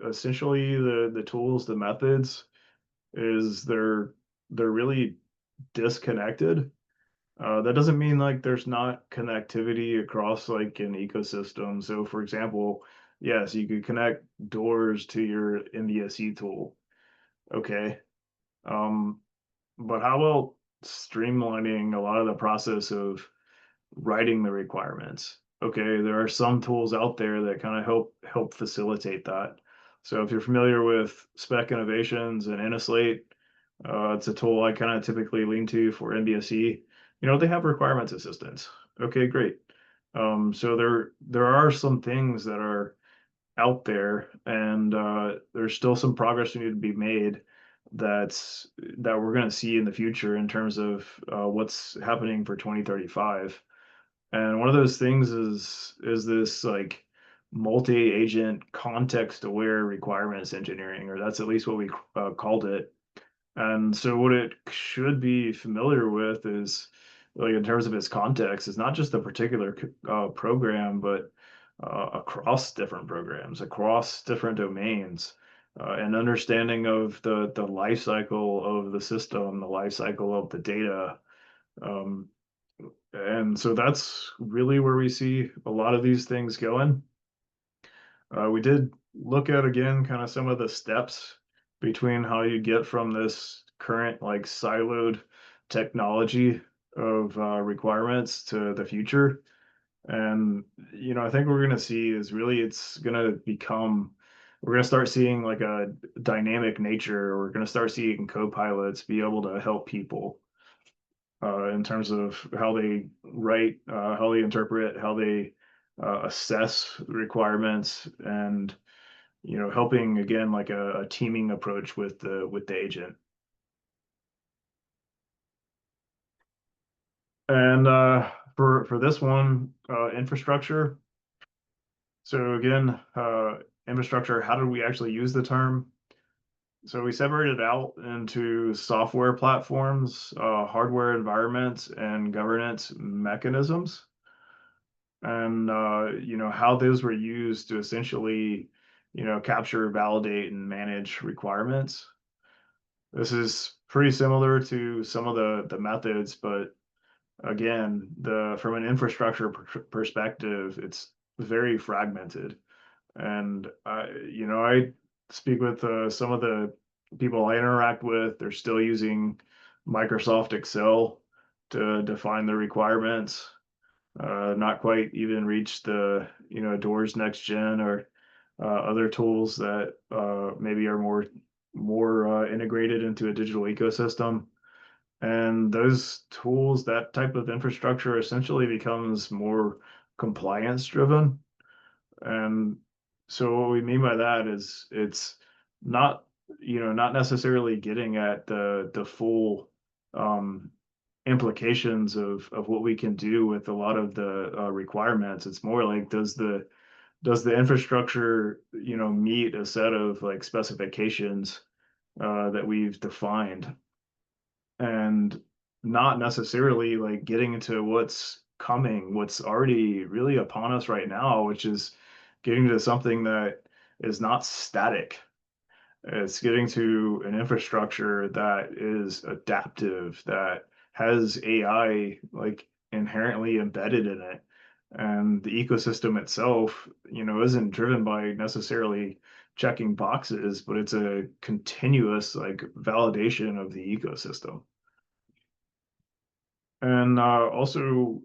essentially the tools, the methods, is they're really disconnected. That doesn't mean like there's not connectivity across like an ecosystem. So for example, yes, you could connect doors to your MBSE tool. Okay. Um, but how about streamlining a lot of the process of writing the requirements? Okay, there are some tools out there that kind of help facilitate that. So if you're familiar with Spec Innovations and Innoslate, it's a tool I kind of typically lean to for NBSE. They have requirements assistance. Okay, great. So there are some things that are out there, and there's still some progress we need to be made that we're going to see in the future in terms of what's happening for 2035. And one of those things is this like multi-agent context-aware requirements engineering, or that's at least what we called it. And so what it should be familiar with is like in terms of its context, is not just a particular program, but across different programs, across different domains, and understanding of the life cycle of the system, the life cycle of the data. Um, and so that's really where we see a lot of these things going. We did look at again kind of some of the steps between how you get from this current like siloed technology of requirements to the future. And I think what we're going to see is really it's going to become, we're going to start seeing like a dynamic nature. We're going to start seeing co-pilots be able to help people in terms of how they write, how they interpret, how they assess requirements, and helping again like a teaming approach with the agent. And for this one, infrastructure. So again, infrastructure. How do we actually use the term? So we separated out into software platforms, hardware environments, and governance mechanisms. And how those were used to essentially capture, validate, and manage requirements. This is pretty similar to some of the methods, but again, from an infrastructure perspective, it's very fragmented. And I speak with some of the people I interact with. They're still using Microsoft Excel to define the requirements. Not quite even reached the Doors Next Gen or other tools that maybe are more more integrated into a digital ecosystem. And those tools, that type of infrastructure essentially becomes more compliance driven. And so what we mean by that is it's not, not necessarily getting at the full implications of what we can do with a lot of the requirements. It's more like does the infrastructure, meet a set of like specifications that we've defined, and not necessarily like getting into what's coming, what's already really upon us right now, which is getting to something that is not static. It's getting to an infrastructure that is adaptive, that has AI like inherently embedded in it. And the ecosystem itself, isn't driven by necessarily checking boxes, but it's a continuous like validation of the ecosystem. And also,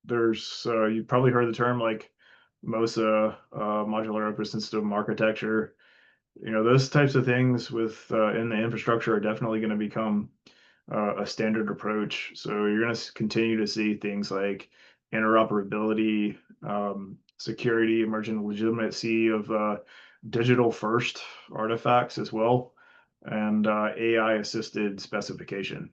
there's you've probably heard the term like MOSA, modular open system architecture. Those types of things with in the infrastructure are definitely going to become a standard approach. So you're going to continue to see things like interoperability, security, emergent legitimacy of digital first artifacts as well, and AI assisted specification.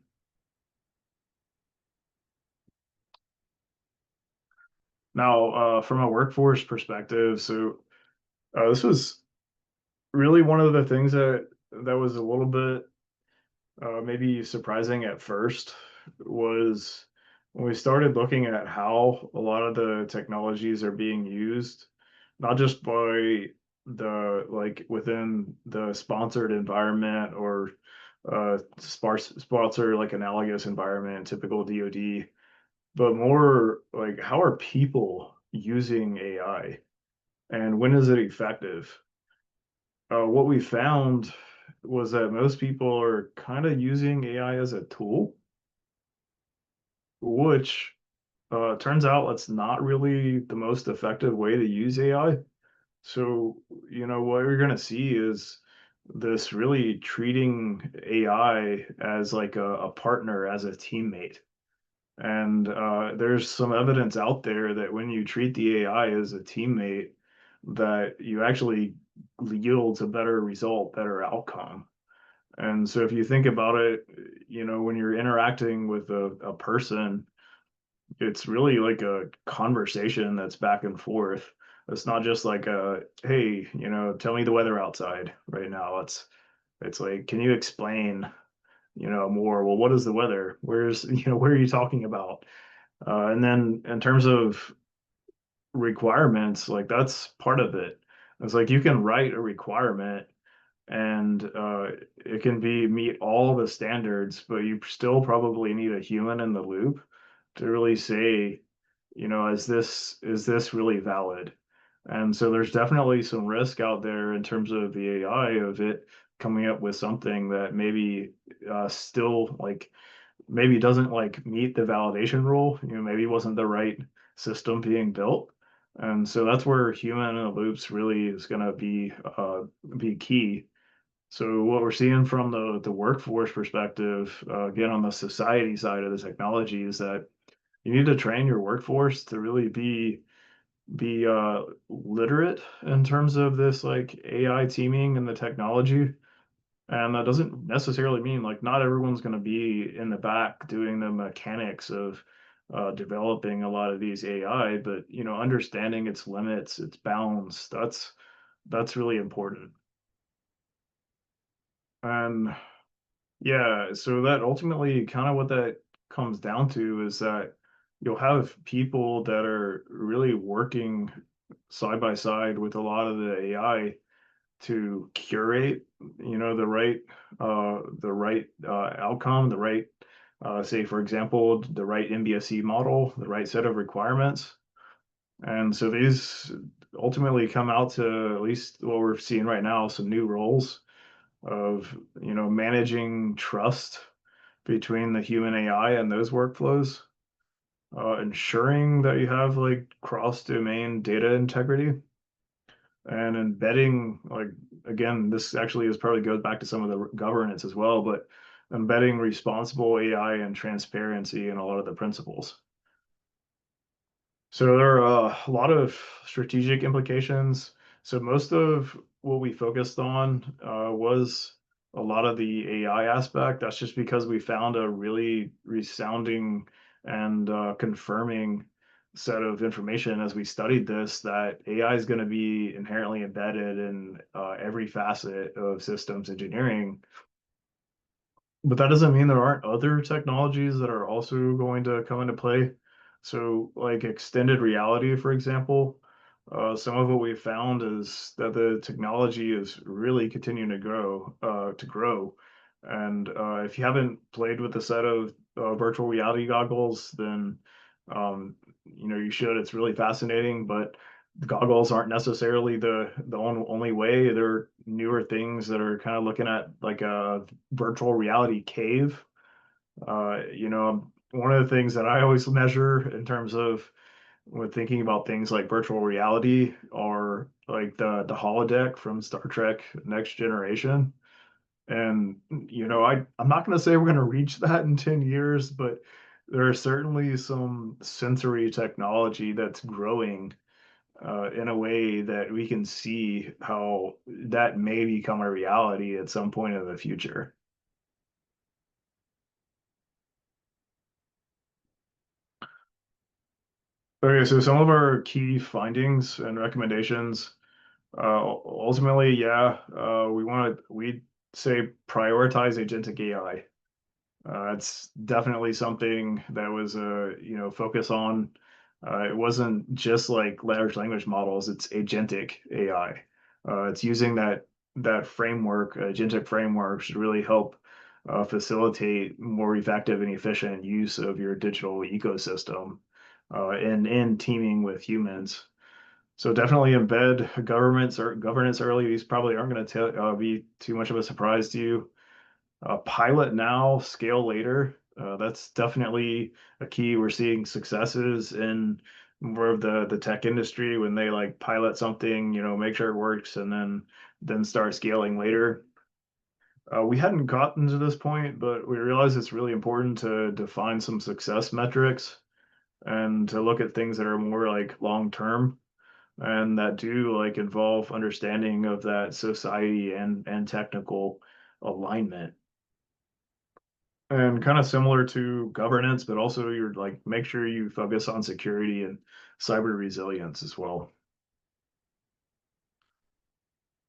Now, from a workforce perspective, so this was really one of the things that was a little bit maybe surprising at first, was when we started looking at how a lot of the technologies are being used, not just by the like within the sponsored environment or sparse sponsor like analogous environment, typical DoD, but more like how are people using AI and when is it effective? What we found was that most people are kind of using AI as a tool, which turns out it's not really the most effective way to use AI. So, what you're going to see is this really treating AI as like a partner, as a teammate. And there's some evidence out there that when you treat the AI as a teammate, that you actually yields a better result, better outcome. And so if you think about it, when you're interacting with a person, it's really like a conversation that's back and forth. It's not just like a, hey, tell me the weather outside right now. It's like, can you explain, more? Well, what is the weather? Where's, where are you talking about? And then in terms of requirements, like that's part of it. It's like you can write a requirement and it can be meet all the standards, but you still probably need a human in the loop to really say, is this really valid? And so there's definitely some risk out there in terms of the AI of it coming up with something that maybe still like maybe doesn't like meet the validation rule, maybe wasn't the right system being built. And so that's where human in the loops really is going to be key. So what we're seeing from the workforce perspective, again on the society side of the technology, is that you need to train your workforce to really be literate in terms of this like AI teaming and the technology. And that doesn't necessarily mean like not everyone's going to be in the back doing the mechanics of developing a lot of these AI, but understanding its limits, its bounds, that's really important. And yeah, so that ultimately kind of what that comes down to is that you'll have people that are really working side by side with a lot of the AI to curate, the right outcome, the right, say for example, the right MBSE model, the right set of requirements. And so these ultimately come out to at least what we're seeing right now, some new roles of, managing trust between the human AI and those workflows, ensuring that you have like cross-domain data integrity, and embedding, like, again, this actually is probably goes back to some of the governance as well, but embedding responsible AI and transparency in a lot of the principles. So there are a lot of strategic implications. So most of what we focused on was a lot of the AI aspect. That's just because we found a really resounding and confirming set of information as we studied this, that AI is going to be inherently embedded in every facet of systems engineering. But that doesn't mean there aren't other technologies that are also going to come into play. So, like extended reality, for example, some of what we've found is that the technology is really continuing to grow. And if you haven't played with a set of virtual reality goggles, then you should. It's really fascinating, but the goggles aren't necessarily the only way. There are newer things that are kind of looking at like a virtual reality cave. One of the things that I always measure in terms of when thinking about things like virtual reality are like the holodeck from Star Trek Next Generation. And I'm not going to say we're going to reach that in 10 years, but there are certainly some sensory technology that's growing in a way that we can see how that may become a reality at some point in the future. Okay, so some of our key findings and recommendations, ultimately, yeah, we say prioritize agentic AI. It's definitely something that was focus on. It wasn't just like large language models, it's agentic AI. It's using that framework, agentic framework should really help facilitate more effective and efficient use of your digital ecosystem and teaming with humans. So definitely embed governance early. These probably aren't going to be too much of a surprise to you. Pilot now, scale later. That's definitely a key. We're seeing successes in more of the tech industry when they like pilot something, make sure it works, and then start scaling later. We hadn't gotten to this point, but we realized it's really important to define some success metrics and to look at things that are more like long term and that do like involve understanding of that society and technical alignment. And kind of similar to governance, but also you're like make sure you focus on security and cyber resilience as well.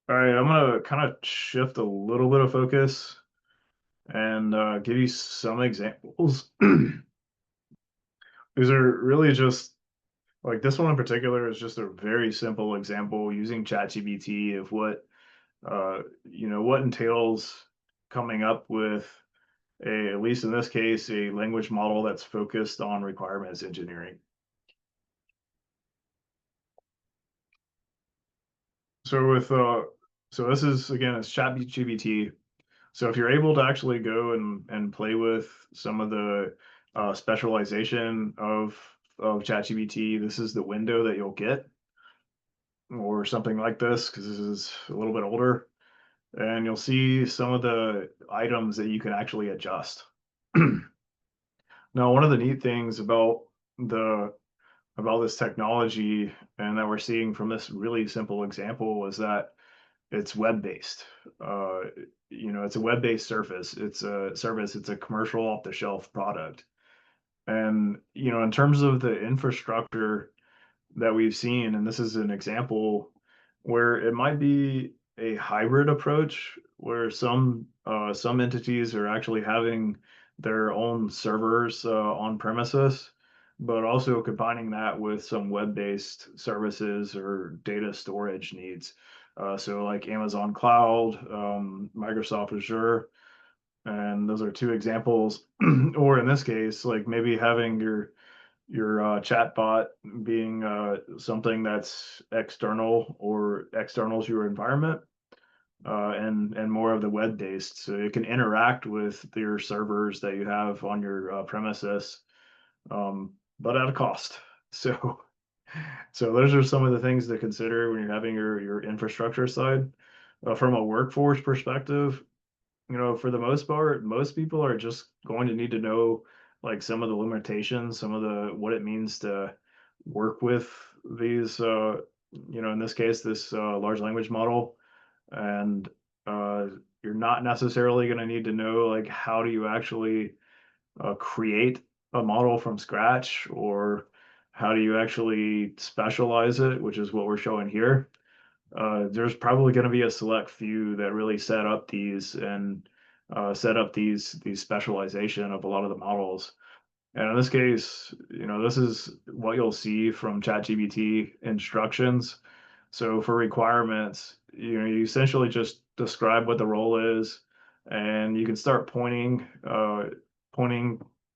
All right, I'm gonna kind of shift a little bit of focus and give you some examples. These are really just like this one in particular is just a very simple example using ChatGPT of what entails coming up with at least in this case, a language model that's focused on requirements engineering. So this is again, it's ChatGPT. So if you're able to actually go and play with some of the specialization of ChatGPT, this is the window that you'll get, or something like this, because this is a little bit older, and you'll see some of the items that you can actually adjust. Now, one of the neat things the about this technology and that we're seeing from this really simple example is that it's web-based. Uh, it's a web-based surface. It's a commercial off-the-shelf product. And, in terms of the infrastructure that we've seen, and this is an example where it might be a hybrid approach where some entities are actually having their own servers on premises, but also combining that with some web-based services or data storage needs. So like Amazon Cloud, Microsoft Azure, and those are two examples. Or in this case, like maybe having your chatbot being something that's external to your environment, and more of the web based, so it can interact with your servers that you have on your premises, but at a cost. So So those are some of the things to consider when you're having your infrastructure side. From a workforce perspective, for the most part, most people are just going to need to know like some of the limitations, some of the what it means to work with these, in this case, this large language model. And uh, you're not necessarily going to need to know like how do you actually create a model from scratch, or how do you actually specialize it, which is what we're showing here. There's probably going to be a select few that really set up these and set up these specialization of a lot of the models. And in this case, this is what you'll see from ChatGPT instructions. So for requirements, you essentially just describe what the role is, and you can start pointing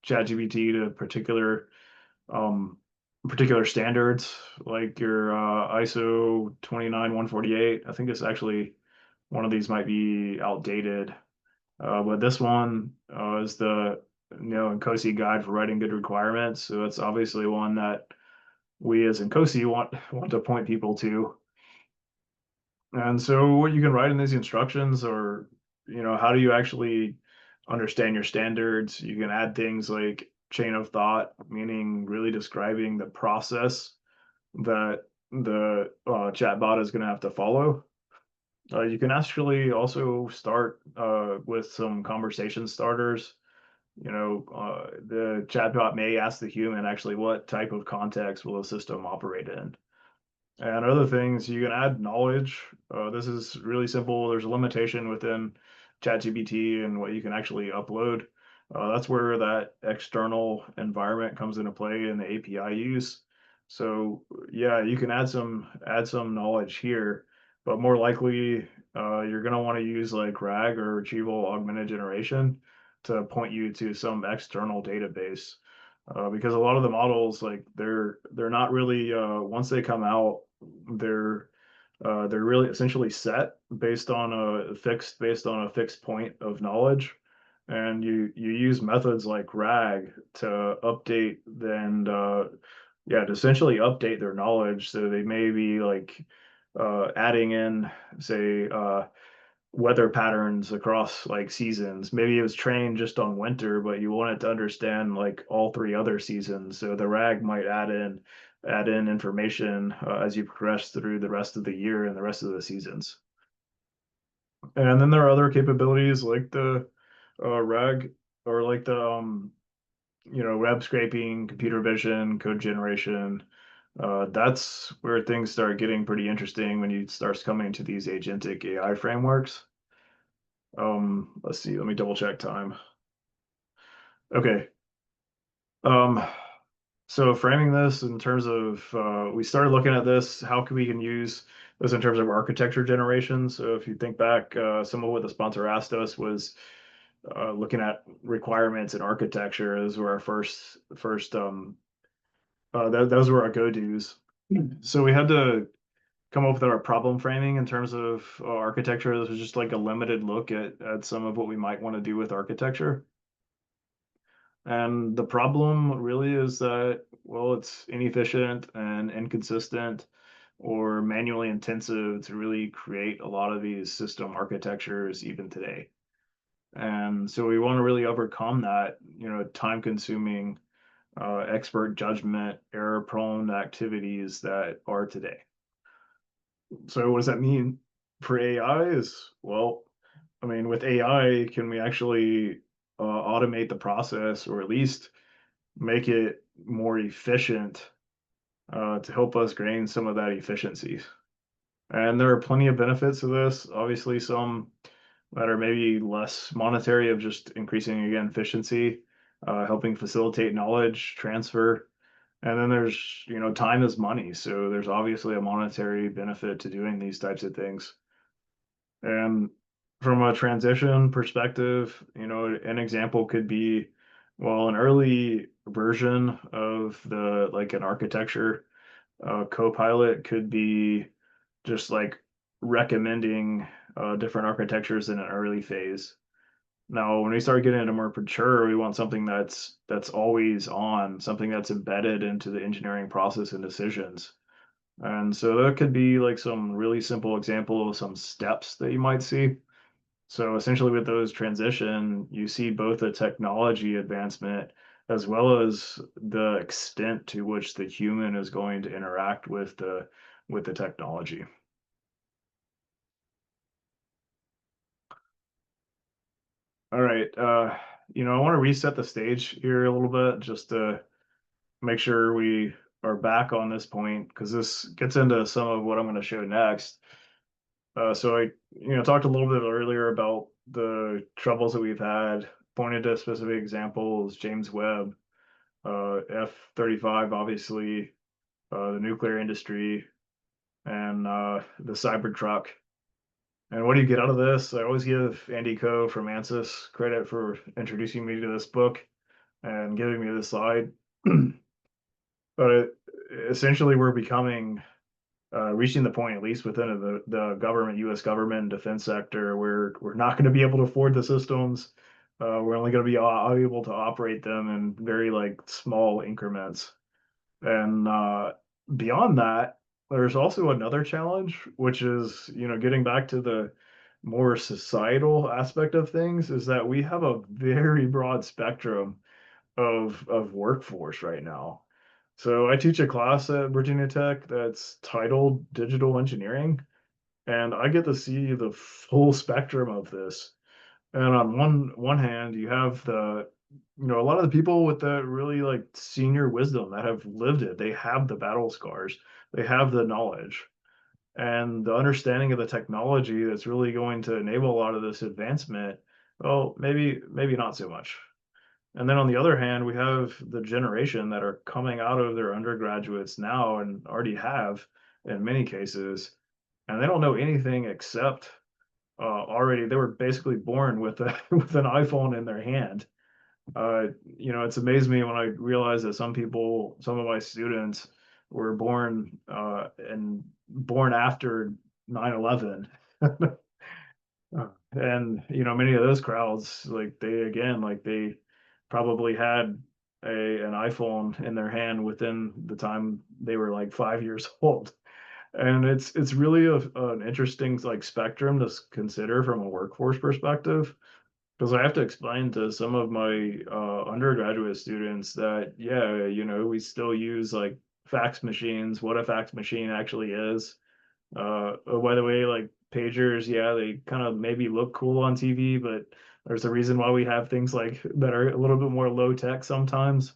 ChatGPT to um, particular standards, like your ISO 29148. I think it's actually one of these might be outdated, but this one is the INCOSE guide for writing good requirements. So it's obviously one that we as INCOSE want to point people to. And so what you can write in these instructions, or how do you actually understand your standards? You can add things like chain of thought, meaning really describing the process that the chatbot is going to have to follow. You can actually also start with some conversation starters. The chatbot may ask the human actually what type of context will the system operate in. And other things, you can add knowledge. This is really simple. There's a limitation within ChatGPT and what you can actually upload. That's where that external environment comes into play in the API use. So yeah, you can add some knowledge here, but more likely you're going to want to use like RAG or retrieval augmented generation to point you to some external database. Because a lot of the models, like they're not really once they come out, they're they're really essentially set based on a fixed point of knowledge, and you use methods like RAG to update and yeah, to essentially update their knowledge. So they may be like adding in, say, weather patterns across like seasons. Maybe it was trained just on winter, but you want it to understand like all three other seasons. So the RAG might add in information as you progress through the rest of the year and the rest of the seasons. And then there are other capabilities like the RAG, or like the web scraping, computer vision, code generation. That's where things start getting pretty interesting when you start coming to these agentic AI frameworks. Let's see, let me double check time. Okay. Um, so framing this in terms of, we started looking at this, how can we can use this in terms of architecture generation. So if you think back, some of what the sponsor asked us was looking at requirements and architecture. Those were our first, those were our go-dos. So we had to come up with our problem framing in terms of architecture. This was just like a limited look at some of what we might want to do with architecture. And the problem really is that, well, it's inefficient and inconsistent or manually intensive to really create a lot of these system architectures even today. And so we want to really overcome that, time consuming, expert judgment, error prone activities that are today. So what does that mean for AI is, well, I mean, with AI, can we actually automate the process, or at least make it more efficient to help us gain some of that efficiency? And there are plenty of benefits to this. Obviously, some that are maybe less monetary, of just increasing again efficiency, helping facilitate knowledge transfer. And then there's, time is money. So there's obviously a monetary benefit to doing these types of things. And from a transition perspective, an example could be, well, an early version of the like an architecture Copilot could be just like recommending different architectures in an early phase. Now, when we start getting into more mature, we want something that's always on, something that's embedded into the engineering process and decisions. And so that could be like some really simple example of some steps that you might see. So essentially with those transition, you see both the technology advancement as well as the extent to which the human is going to interact with the technology. All right, I want to reset the stage here a little bit just to make sure we are back on this point because this gets into some of what I'm going to show next. So I, talked a little bit earlier about the troubles that we've had, pointed to specific examples, James Webb, F-35, obviously, the nuclear industry, and the Cybertruck. And what do you get out of this? I always give Andy Ko from ANSYS credit for introducing me to this book and giving me this slide. But essentially, we're becoming reaching the point, at least within the government, U.S. government and defense sector, where we're not going to be able to afford the systems. We're only going to be able to operate them in very like small increments. And beyond that, there's also another challenge, which is, getting back to the more societal aspect of things, is that we have a very broad spectrum of workforce right now. So I teach a class at Virginia Tech that's titled Digital Engineering, and I get to see the full spectrum of this. And on one hand, you have a lot of the people with the really like senior wisdom that have lived it. They have the battle scars, they have the knowledge and the understanding of the technology that's really going to enable a lot of this advancement. Well, maybe not so much. And then on the other hand, we have the generation that are coming out of their undergraduates now and already have in many cases, and they don't know anything except already they were basically born with with an iPhone in their hand. It's amazed me when I realize that some of my students were born and born after 9/11. And many of those crowds, like they probably had an iPhone in their hand within the time they were like 5 years old. And it's really an interesting like spectrum to consider from a workforce perspective, because I have to explain to some of my undergraduate students that, yeah, we still use like fax machines, what a fax machine actually is. Oh, by the way, like pagers, yeah, they kind of maybe look cool on TV, but there's a reason why we have things like that are a little bit more low tech sometimes.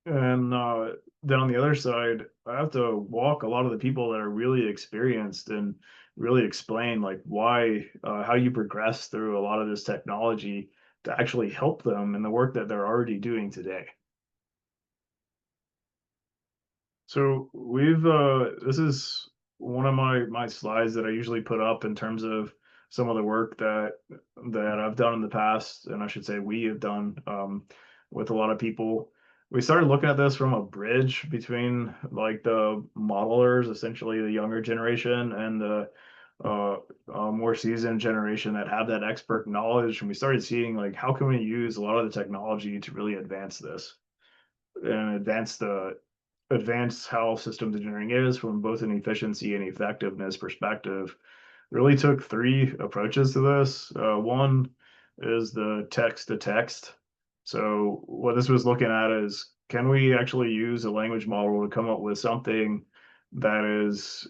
And then on the other side, I have to walk a lot of the people that are really experienced and really explain like why, how you progress through a lot of this technology to actually help them in the work that they're already doing today. So this is one of my slides that I usually put up in terms of some of the work that I've done in the past, and I should say we have done with a lot of people. We started looking at this from a bridge between like the modelers, essentially the younger generation, and the more seasoned generation that have that expert knowledge. And we started seeing like how can we use a lot of the technology to really advance this and advance how systems engineering is from both an efficiency and effectiveness perspective. Really took three approaches to this. One is the text to text. So what this was looking at is, can we actually use a language model to come up with something that is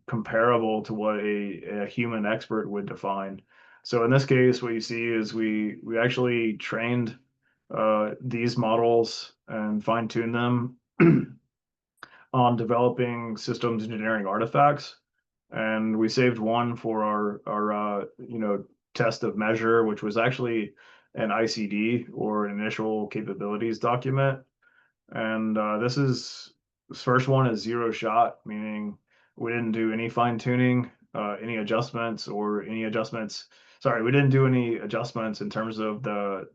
comparable to what a human expert would define? So in this case, what you see is we actually trained these models and fine-tune them on developing systems engineering artifacts. And we saved one for our test of measure, which was actually an ICD or an initial capabilities document. And this first one is zero shot, meaning we didn't do any fine tuning, any adjustments or any adjustments. Sorry, we didn't do any adjustments in terms of the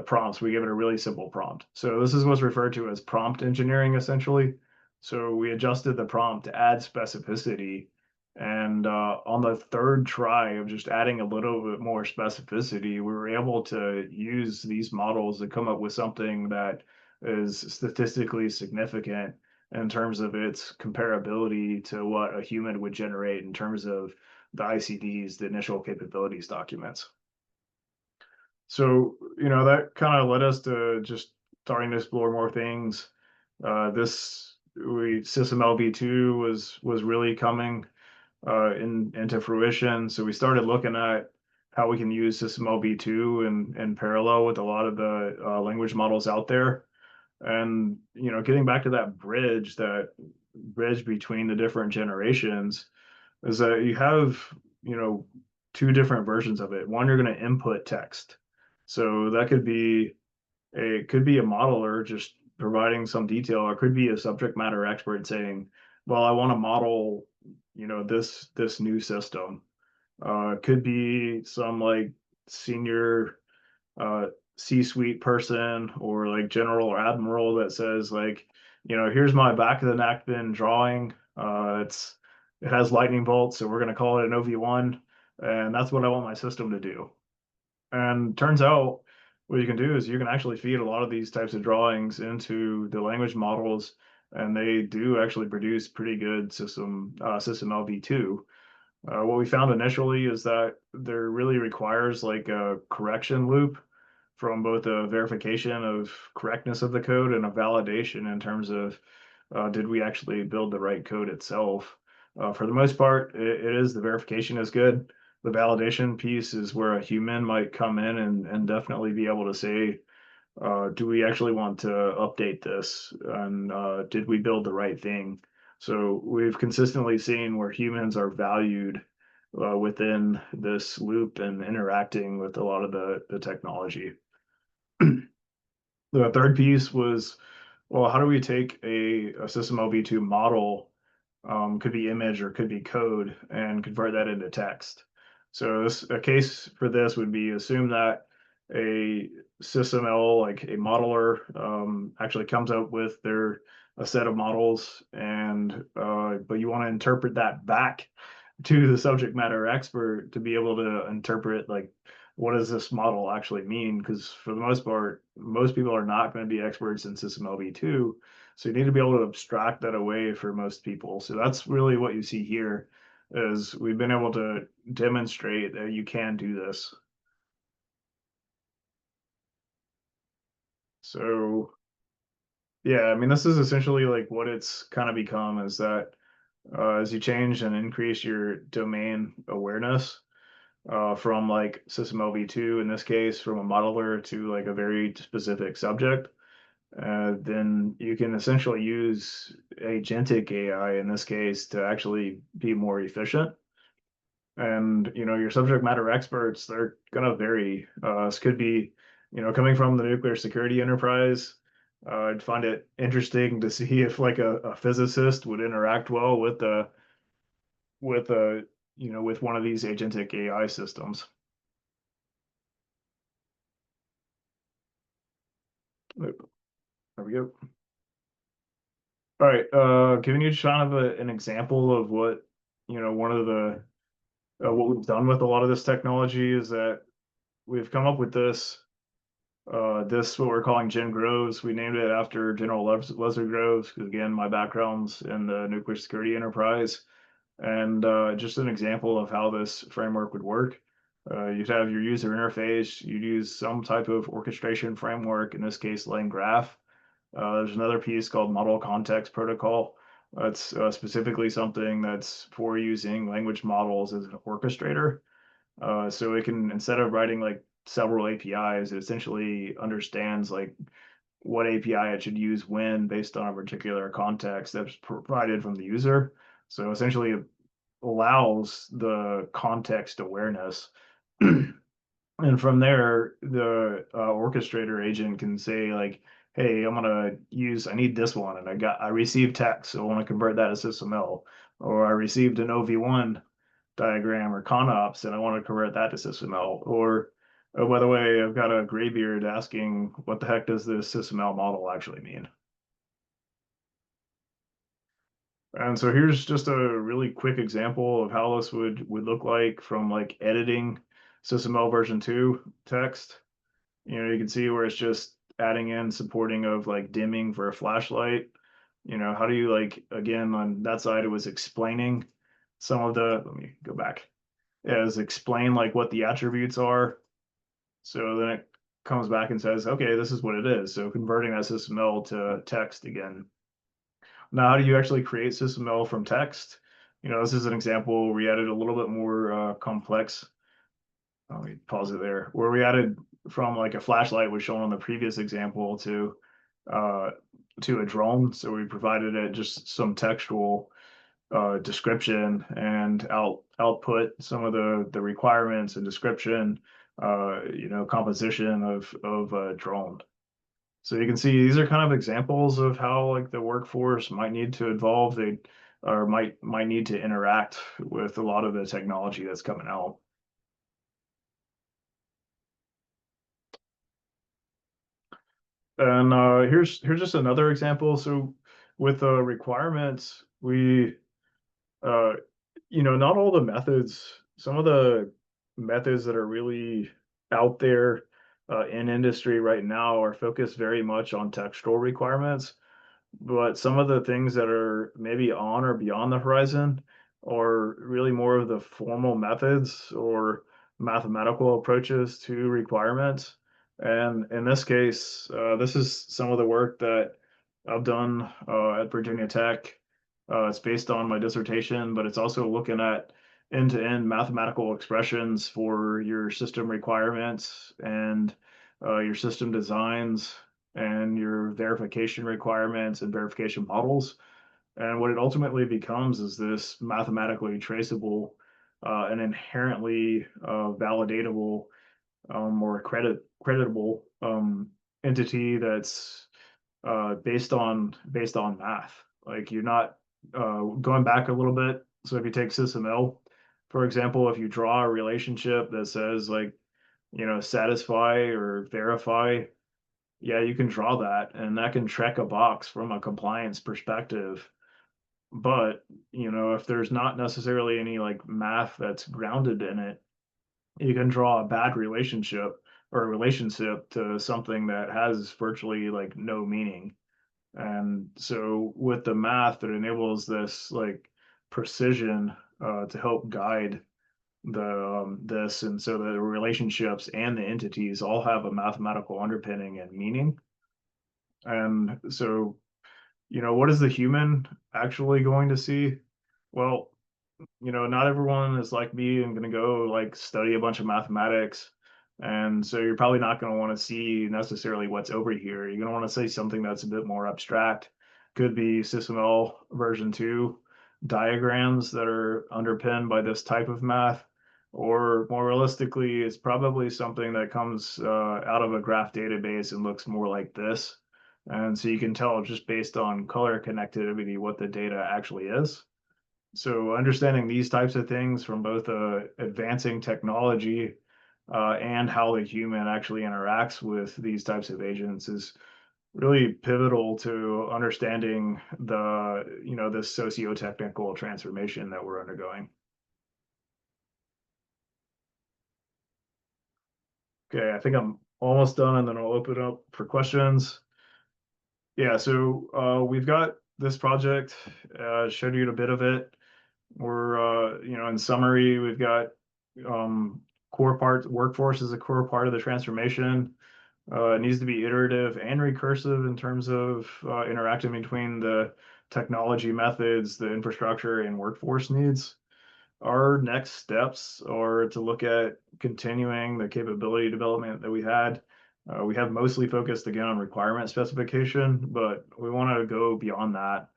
prompts. We give it a really simple prompt. So this is what's referred to as prompt engineering, essentially. So we adjusted the prompt to add specificity And on the third try of just adding a little bit more specificity, we were able to use these models to come up with something that is statistically significant in terms of its comparability to what a human would generate in terms of the ICDs, the initial capabilities documents. So, that kind of led us to just starting to explore more things. System LV2 was really coming into fruition. So we started looking at how we can use System LV2 in parallel with a lot of the language models out there. And, getting back to that bridge between the different generations is that you have, two different versions of it. One, you're going to input text. So that could be a modeler just providing some detail, or it could be a subject matter expert saying, well, I want to model, this new system. Could be some like senior C-suite person or like general or admiral that says like, here's my back of the napkin drawing. It has lightning bolts, so we're going to call it an OV1, and that's what I want my system to do. And turns out what you can do is you can actually feed a lot of these types of drawings into the language models, and they do actually produce pretty good system LV2. What we found initially is that there really requires like a correction loop from both a verification of correctness of the code and a validation in terms of did we actually build the right code itself. For the most part, it is the verification is good. The validation piece is where a human might come in and definitely be able to say, do we actually want to update this? And did we build the right thing? So we've consistently seen where humans are valued within this loop and interacting with a lot of the technology. The third piece was, well, how do we take a system LV2 model, could be image or could be code, and convert that into text? So a case for this would be assume that a system L, like a modeler, actually comes up with a set of models, and but you want to interpret that back to the subject matter expert to be able to interpret like what does this model actually mean? Because for the most part, most people are not going to be experts in system LV2. So you need to be able to abstract that away for most people. So that's really what you see here is we've been able to demonstrate that you can do this. So yeah, I mean, this is essentially like what it's kind of become is that as you change and increase your domain awareness, from like system LV2 in this case, from a modeler to like a very specific subject, then you can essentially use agentic AI in this case to actually be more efficient. And your subject matter experts, they're gonna vary. This could be, coming from the nuclear security enterprise. I'd find it interesting to see if like a physicist would interact well with with one of these agentic AI systems. There we go. All right, giving you kind of an example of what, one of the, what we've done with a lot of this technology is that we've come up with this what we're calling Gen Groves. We named it after General Leslie Groves, because again, my background's in the nuclear security enterprise. And just an example of how this framework would work. You'd have your user interface, you'd use some type of orchestration framework, in this case, LangGraph. There's another piece called Model Context Protocol. That's specifically something that's for using language models as an orchestrator. So it can, instead of writing like several APIs, it essentially understands like what API it should use when based on a particular context that's provided from the user. So essentially it allows the context awareness. And from there, the orchestrator agent can say like, hey, I need this one, and I received text, so I want to convert that to SysML, or I received an OV1 diagram or ConOps, and I want to convert that to SysML, or oh, by the way, I've got a graybeard asking, what the heck does this SysML model actually mean? And so here's just a really quick example of how this would look like from like editing SysML version 2 text. You can see where it's just adding in supporting of like dimming for a flashlight. How do you like, again, on that side, it was explaining some of the, let me go back, as explain like what the attributes are. So then it comes back and says, okay, this is what it is. So converting that SysML to text again. Now, how do you actually create SysML from text? This is an example where we added a little bit more complex. Let me pause it there. Where we added from like a flashlight was shown on the previous example to a drone. So we provided it just some textual description and output some of the requirements and description, composition of a drone. So you can see these are kind of examples of how like the workforce might need to evolve. They or might need to interact with a lot of the technology that's coming out. And here's just another example. So with the requirements, we not all the methods, some of the methods that are really out there in industry right now are focused very much on textual requirements. But some of the things that are maybe on or beyond the horizon are really more of the formal methods or mathematical approaches to requirements. And in this case, this is some of the work that I've done at Virginia Tech. It's based on my dissertation, but it's also looking at end-to-end mathematical expressions for your system requirements and your system designs and your verification requirements and verification models. And what it ultimately becomes is this mathematically traceable and inherently validatable or creditable entity that's based on math. Like you're not going back a little bit. So if you take SysML, for example, if you draw a relationship that says like, satisfy or verify, yeah, you can draw that and that can check a box from a compliance perspective. But, if there's not necessarily any like math that's grounded in it, you can draw a bad relationship or a relationship to something that has virtually like no meaning. And so with the math, it enables this like precision to help guide the this, and so the relationships and the entities all have a mathematical underpinning and meaning. And so, what is the human actually going to see? Well, not everyone is like me and going to go like study a bunch of mathematics. And so you're probably not going to want to see necessarily what's over here. You're going to want to see something that's a bit more abstract. Could be SysML version 2 diagrams that are underpinned by this type of math. Or more realistically, it's probably something that comes out of a graph database and looks more like this. And so you can tell just based on color connectivity what the data actually is. So understanding these types of things from both advancing technology and how the human actually interacts with these types of agents is really pivotal to understanding this socio-technical transformation that we're undergoing. Okay, I think I'm almost done, and then I'll open up for questions. Yeah, so we've got this project, showed you a bit of it. We're, in summary, we've got core part, workforce is a core part of the transformation. It needs to be iterative and recursive in terms of interacting between the technology methods, the infrastructure, and workforce needs. Our next steps are to look at continuing the capability development that we had. We have mostly focused again on requirement specification, but we want to go beyond that.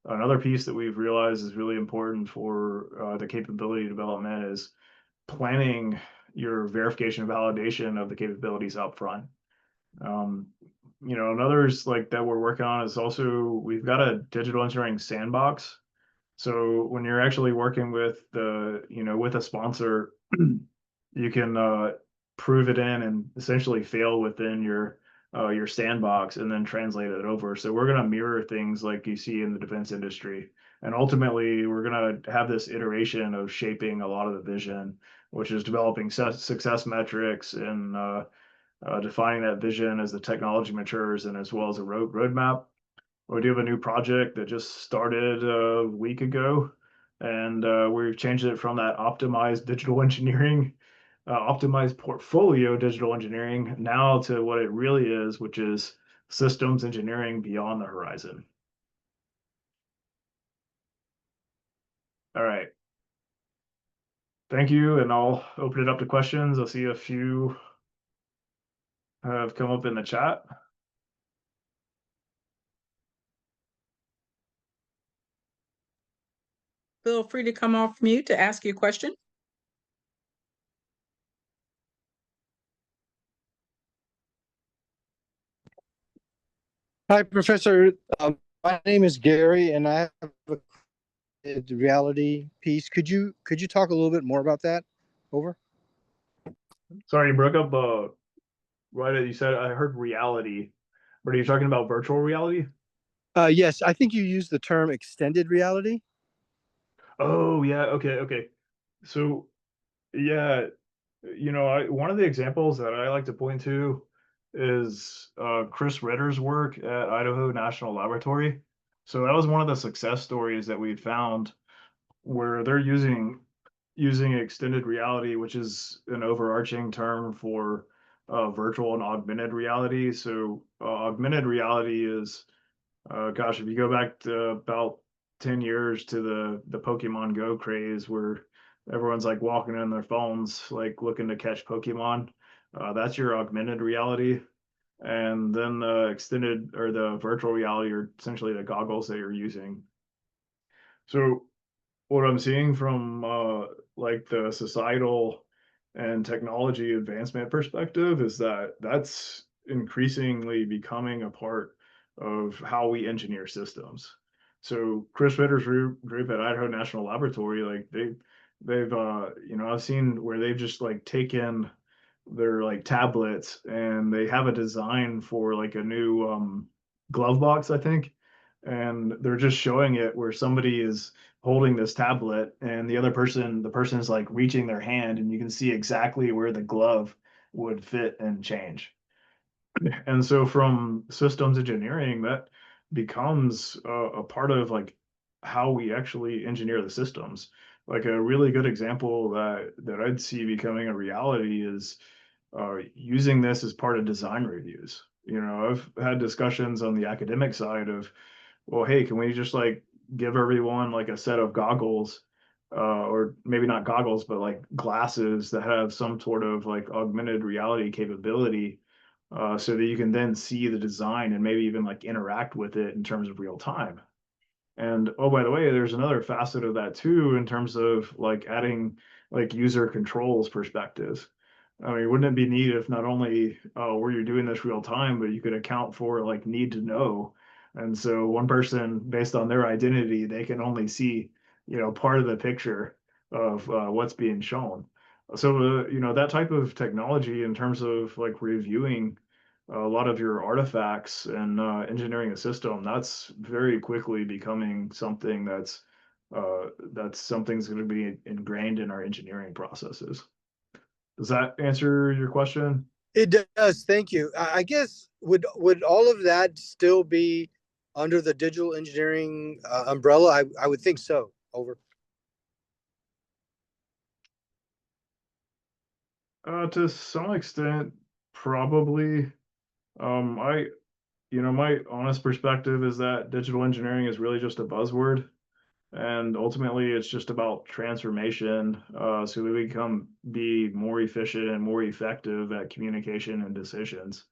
Another piece that we've realized is really important for the capability development is planning your verification and validation of the capabilities up front. Another's like that we're working on is also we've got a digital engineering sandbox. So when you're actually working with with a sponsor, you can prove it in and essentially fail within your your sandbox and then translate it over. So we're going to mirror things like you see in the defense industry. And ultimately, we're going to have this iteration of shaping a lot of the vision, which is developing success metrics and defining that vision as the technology matures and as well as a roadmap. We do have a new project that just started a week ago, and we've changed it from that optimized digital engineering, optimized portfolio digital engineering, now to what it really is, which is systems engineering beyond the horizon. All right. Thank you, and I'll open it up to questions. I'll see a few have come up in the chat. Feel free to come off mute to ask your question. Hi, Professor. My name is Gary, and I have a reality piece. Could you talk a little bit more about that? Over. Sorry, you broke up right as you said. I heard reality, but are you talking about virtual reality? Yes, I think you used the term extended reality. Oh yeah, okay. So yeah, one of the examples that I like to point to is Chris Ritter's work at Idaho National Laboratory. So that was one of the success stories that we found where they're using extended reality, which is an overarching term for virtual and augmented reality. So augmented reality is gosh, if you go back to about 10 years to the Pokemon Go craze where everyone's like walking in their phones, like looking to catch Pokemon, that's your augmented reality. And then the extended or the virtual reality are essentially the goggles that you're using. So what I'm seeing from like the societal and technology advancement perspective is that that's increasingly becoming a part of how we engineer systems. So Chris Ritter's group at Idaho National Laboratory, like they've I've seen where they've just like taken their like tablets and they have a design for like a new glove box, I think. And they're just showing it where somebody is holding this tablet and the person is like reaching their hand and you can see exactly where the glove would fit and change. And so from systems engineering, that becomes a part of like how we actually engineer the systems. Like a really good example that I'd see becoming a reality is using this as part of design reviews. I've had discussions on the academic side of, well, hey, can we just like give everyone like a set of goggles, or maybe not goggles, but like glasses that have some sort of like augmented reality capability, so that you can then see the design and maybe even like interact with it in terms of real time. And oh, by the way, there's another facet of that too, in terms of like adding like user controls perspectives. I mean, wouldn't it be neat if not only were you doing this real time, but you could account for like need to know. And so one person, based on their identity, they can only see, part of the picture of what's being shown. So, that type of technology in terms of like reviewing a lot of your artifacts and engineering a system, that's very quickly becoming something that's something's going to be ingrained in our engineering processes. Does that answer your question? It does. Thank you. I guess would all of that still be under the digital engineering umbrella? I would think so. Over. To some extent, probably. My honest perspective is that digital engineering is really just a buzzword. And ultimately, it's just about transformation, so that we be more efficient and more effective at communication and decisions.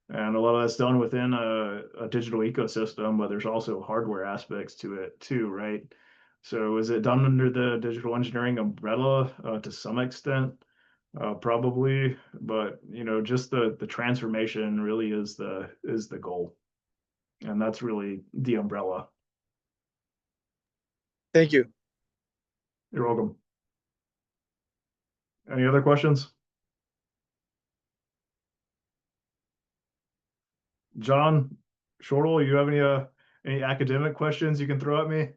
And a lot of that's done within a digital ecosystem, but there's also hardware aspects to it too, right? So is it done under the digital engineering umbrella to some extent? Probably, but just the transformation really is the goal, and that's really the umbrella. Thank you. You're welcome. Any other questions? John Shortle, you have any academic questions you can throw at me?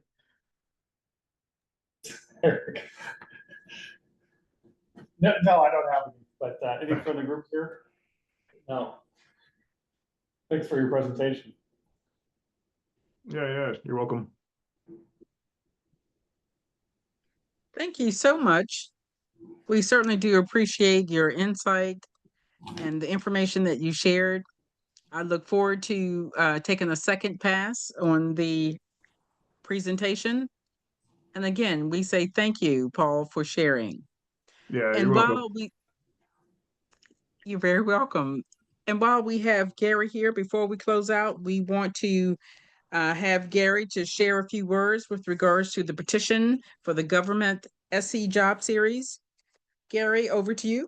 No, I don't have any, but anything from the group here? No. Thanks for your presentation. Yeah, you're welcome. Thank you so much. We certainly do appreciate your insight and the information that you shared. I look forward to taking a second pass on the presentation. And again, we say thank you, Paul, for sharing. Yeah, you're And welcome. you're very welcome. And while we have Gary here, before we close out, we want to have Gary to share a few words with regards to the petition for the government SC job series. Gary, over to you.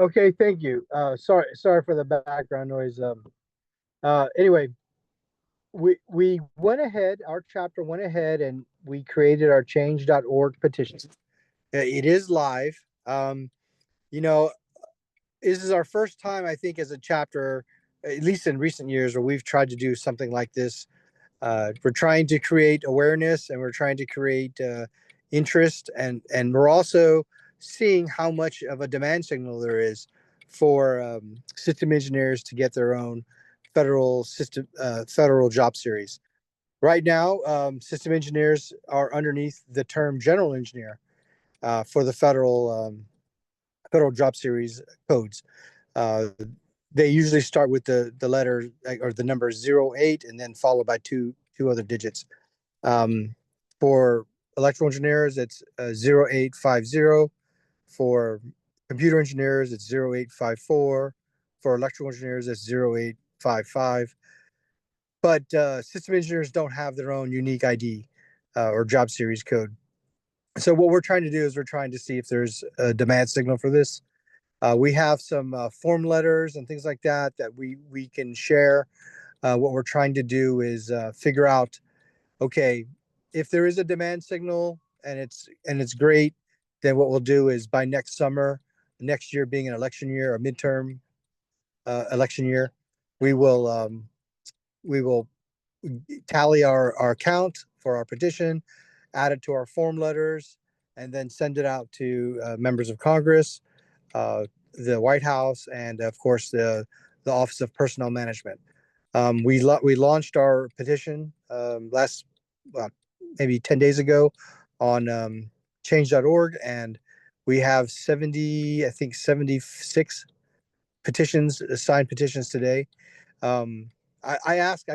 Okay, thank you. Sorry for the background noise. Anyway, we went ahead, our chapter went ahead and we created our change.org petition. It is live. You know, this is our first time, I think, as a chapter, at least in recent years, where we've tried to do something like this. We're trying to create awareness and we're trying to create interest, and we're also seeing how much of a demand signal there is for system engineers to get their own federal job series. Right now, system engineers are underneath the term general engineer for the federal job series codes. They usually start with the letter or the number 08 and then followed by two other digits. For electrical engineers, it's 0850. For computer engineers, it's 0854. For electrical engineers, it's 0855. But system engineers don't have their own unique ID or job series code. So what we're trying to do is we're trying to see if there's a demand signal for this. We have some form letters and things like that we can share. What we're trying to do is figure out, okay, if there is a demand signal and it's great, then what we'll do is by next summer, next year being an election year, a midterm election year, we will tally our count for our petition, add it to our form letters, and then send it out to members of Congress, the White House, and of course the Office of Personnel Management. We launched our petition maybe 10 days ago on change.org, and we have 76 petitions, signed petitions today. I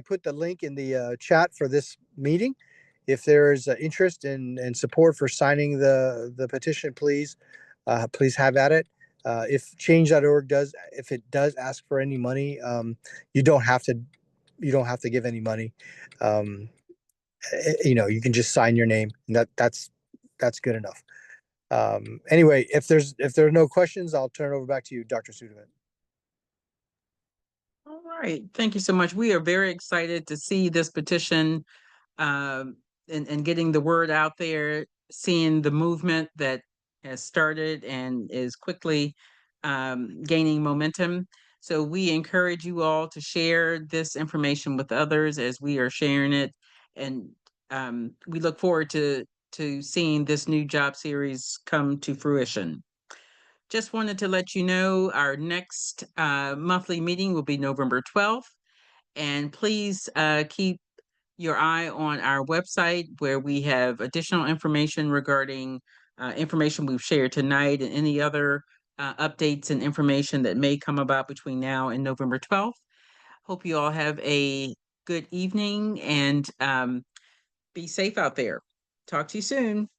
put the link in the chat for this meeting. If there is interest and support for signing the petition, please have at it. If change.org does ask for any money, you don't have to give any money. You can just sign your name, and that's good enough. Anyway, if there are no questions, I'll turn it over back to you, Dr. Sudaman. All right. Thank you so much. We are very excited to see this petition and getting the word out there, seeing the movement that has started and is quickly gaining momentum. So we encourage you all to share this information with others as we are sharing it. And we look forward to seeing this new job series come to fruition. Just wanted to let you know our next monthly meeting will be November 12th. And please keep your eye on our website where we have additional information regarding information we've shared tonight and any other updates and information that may come about between now and November 12th. Hope you all have a good evening and be safe out there. Talk to you soon.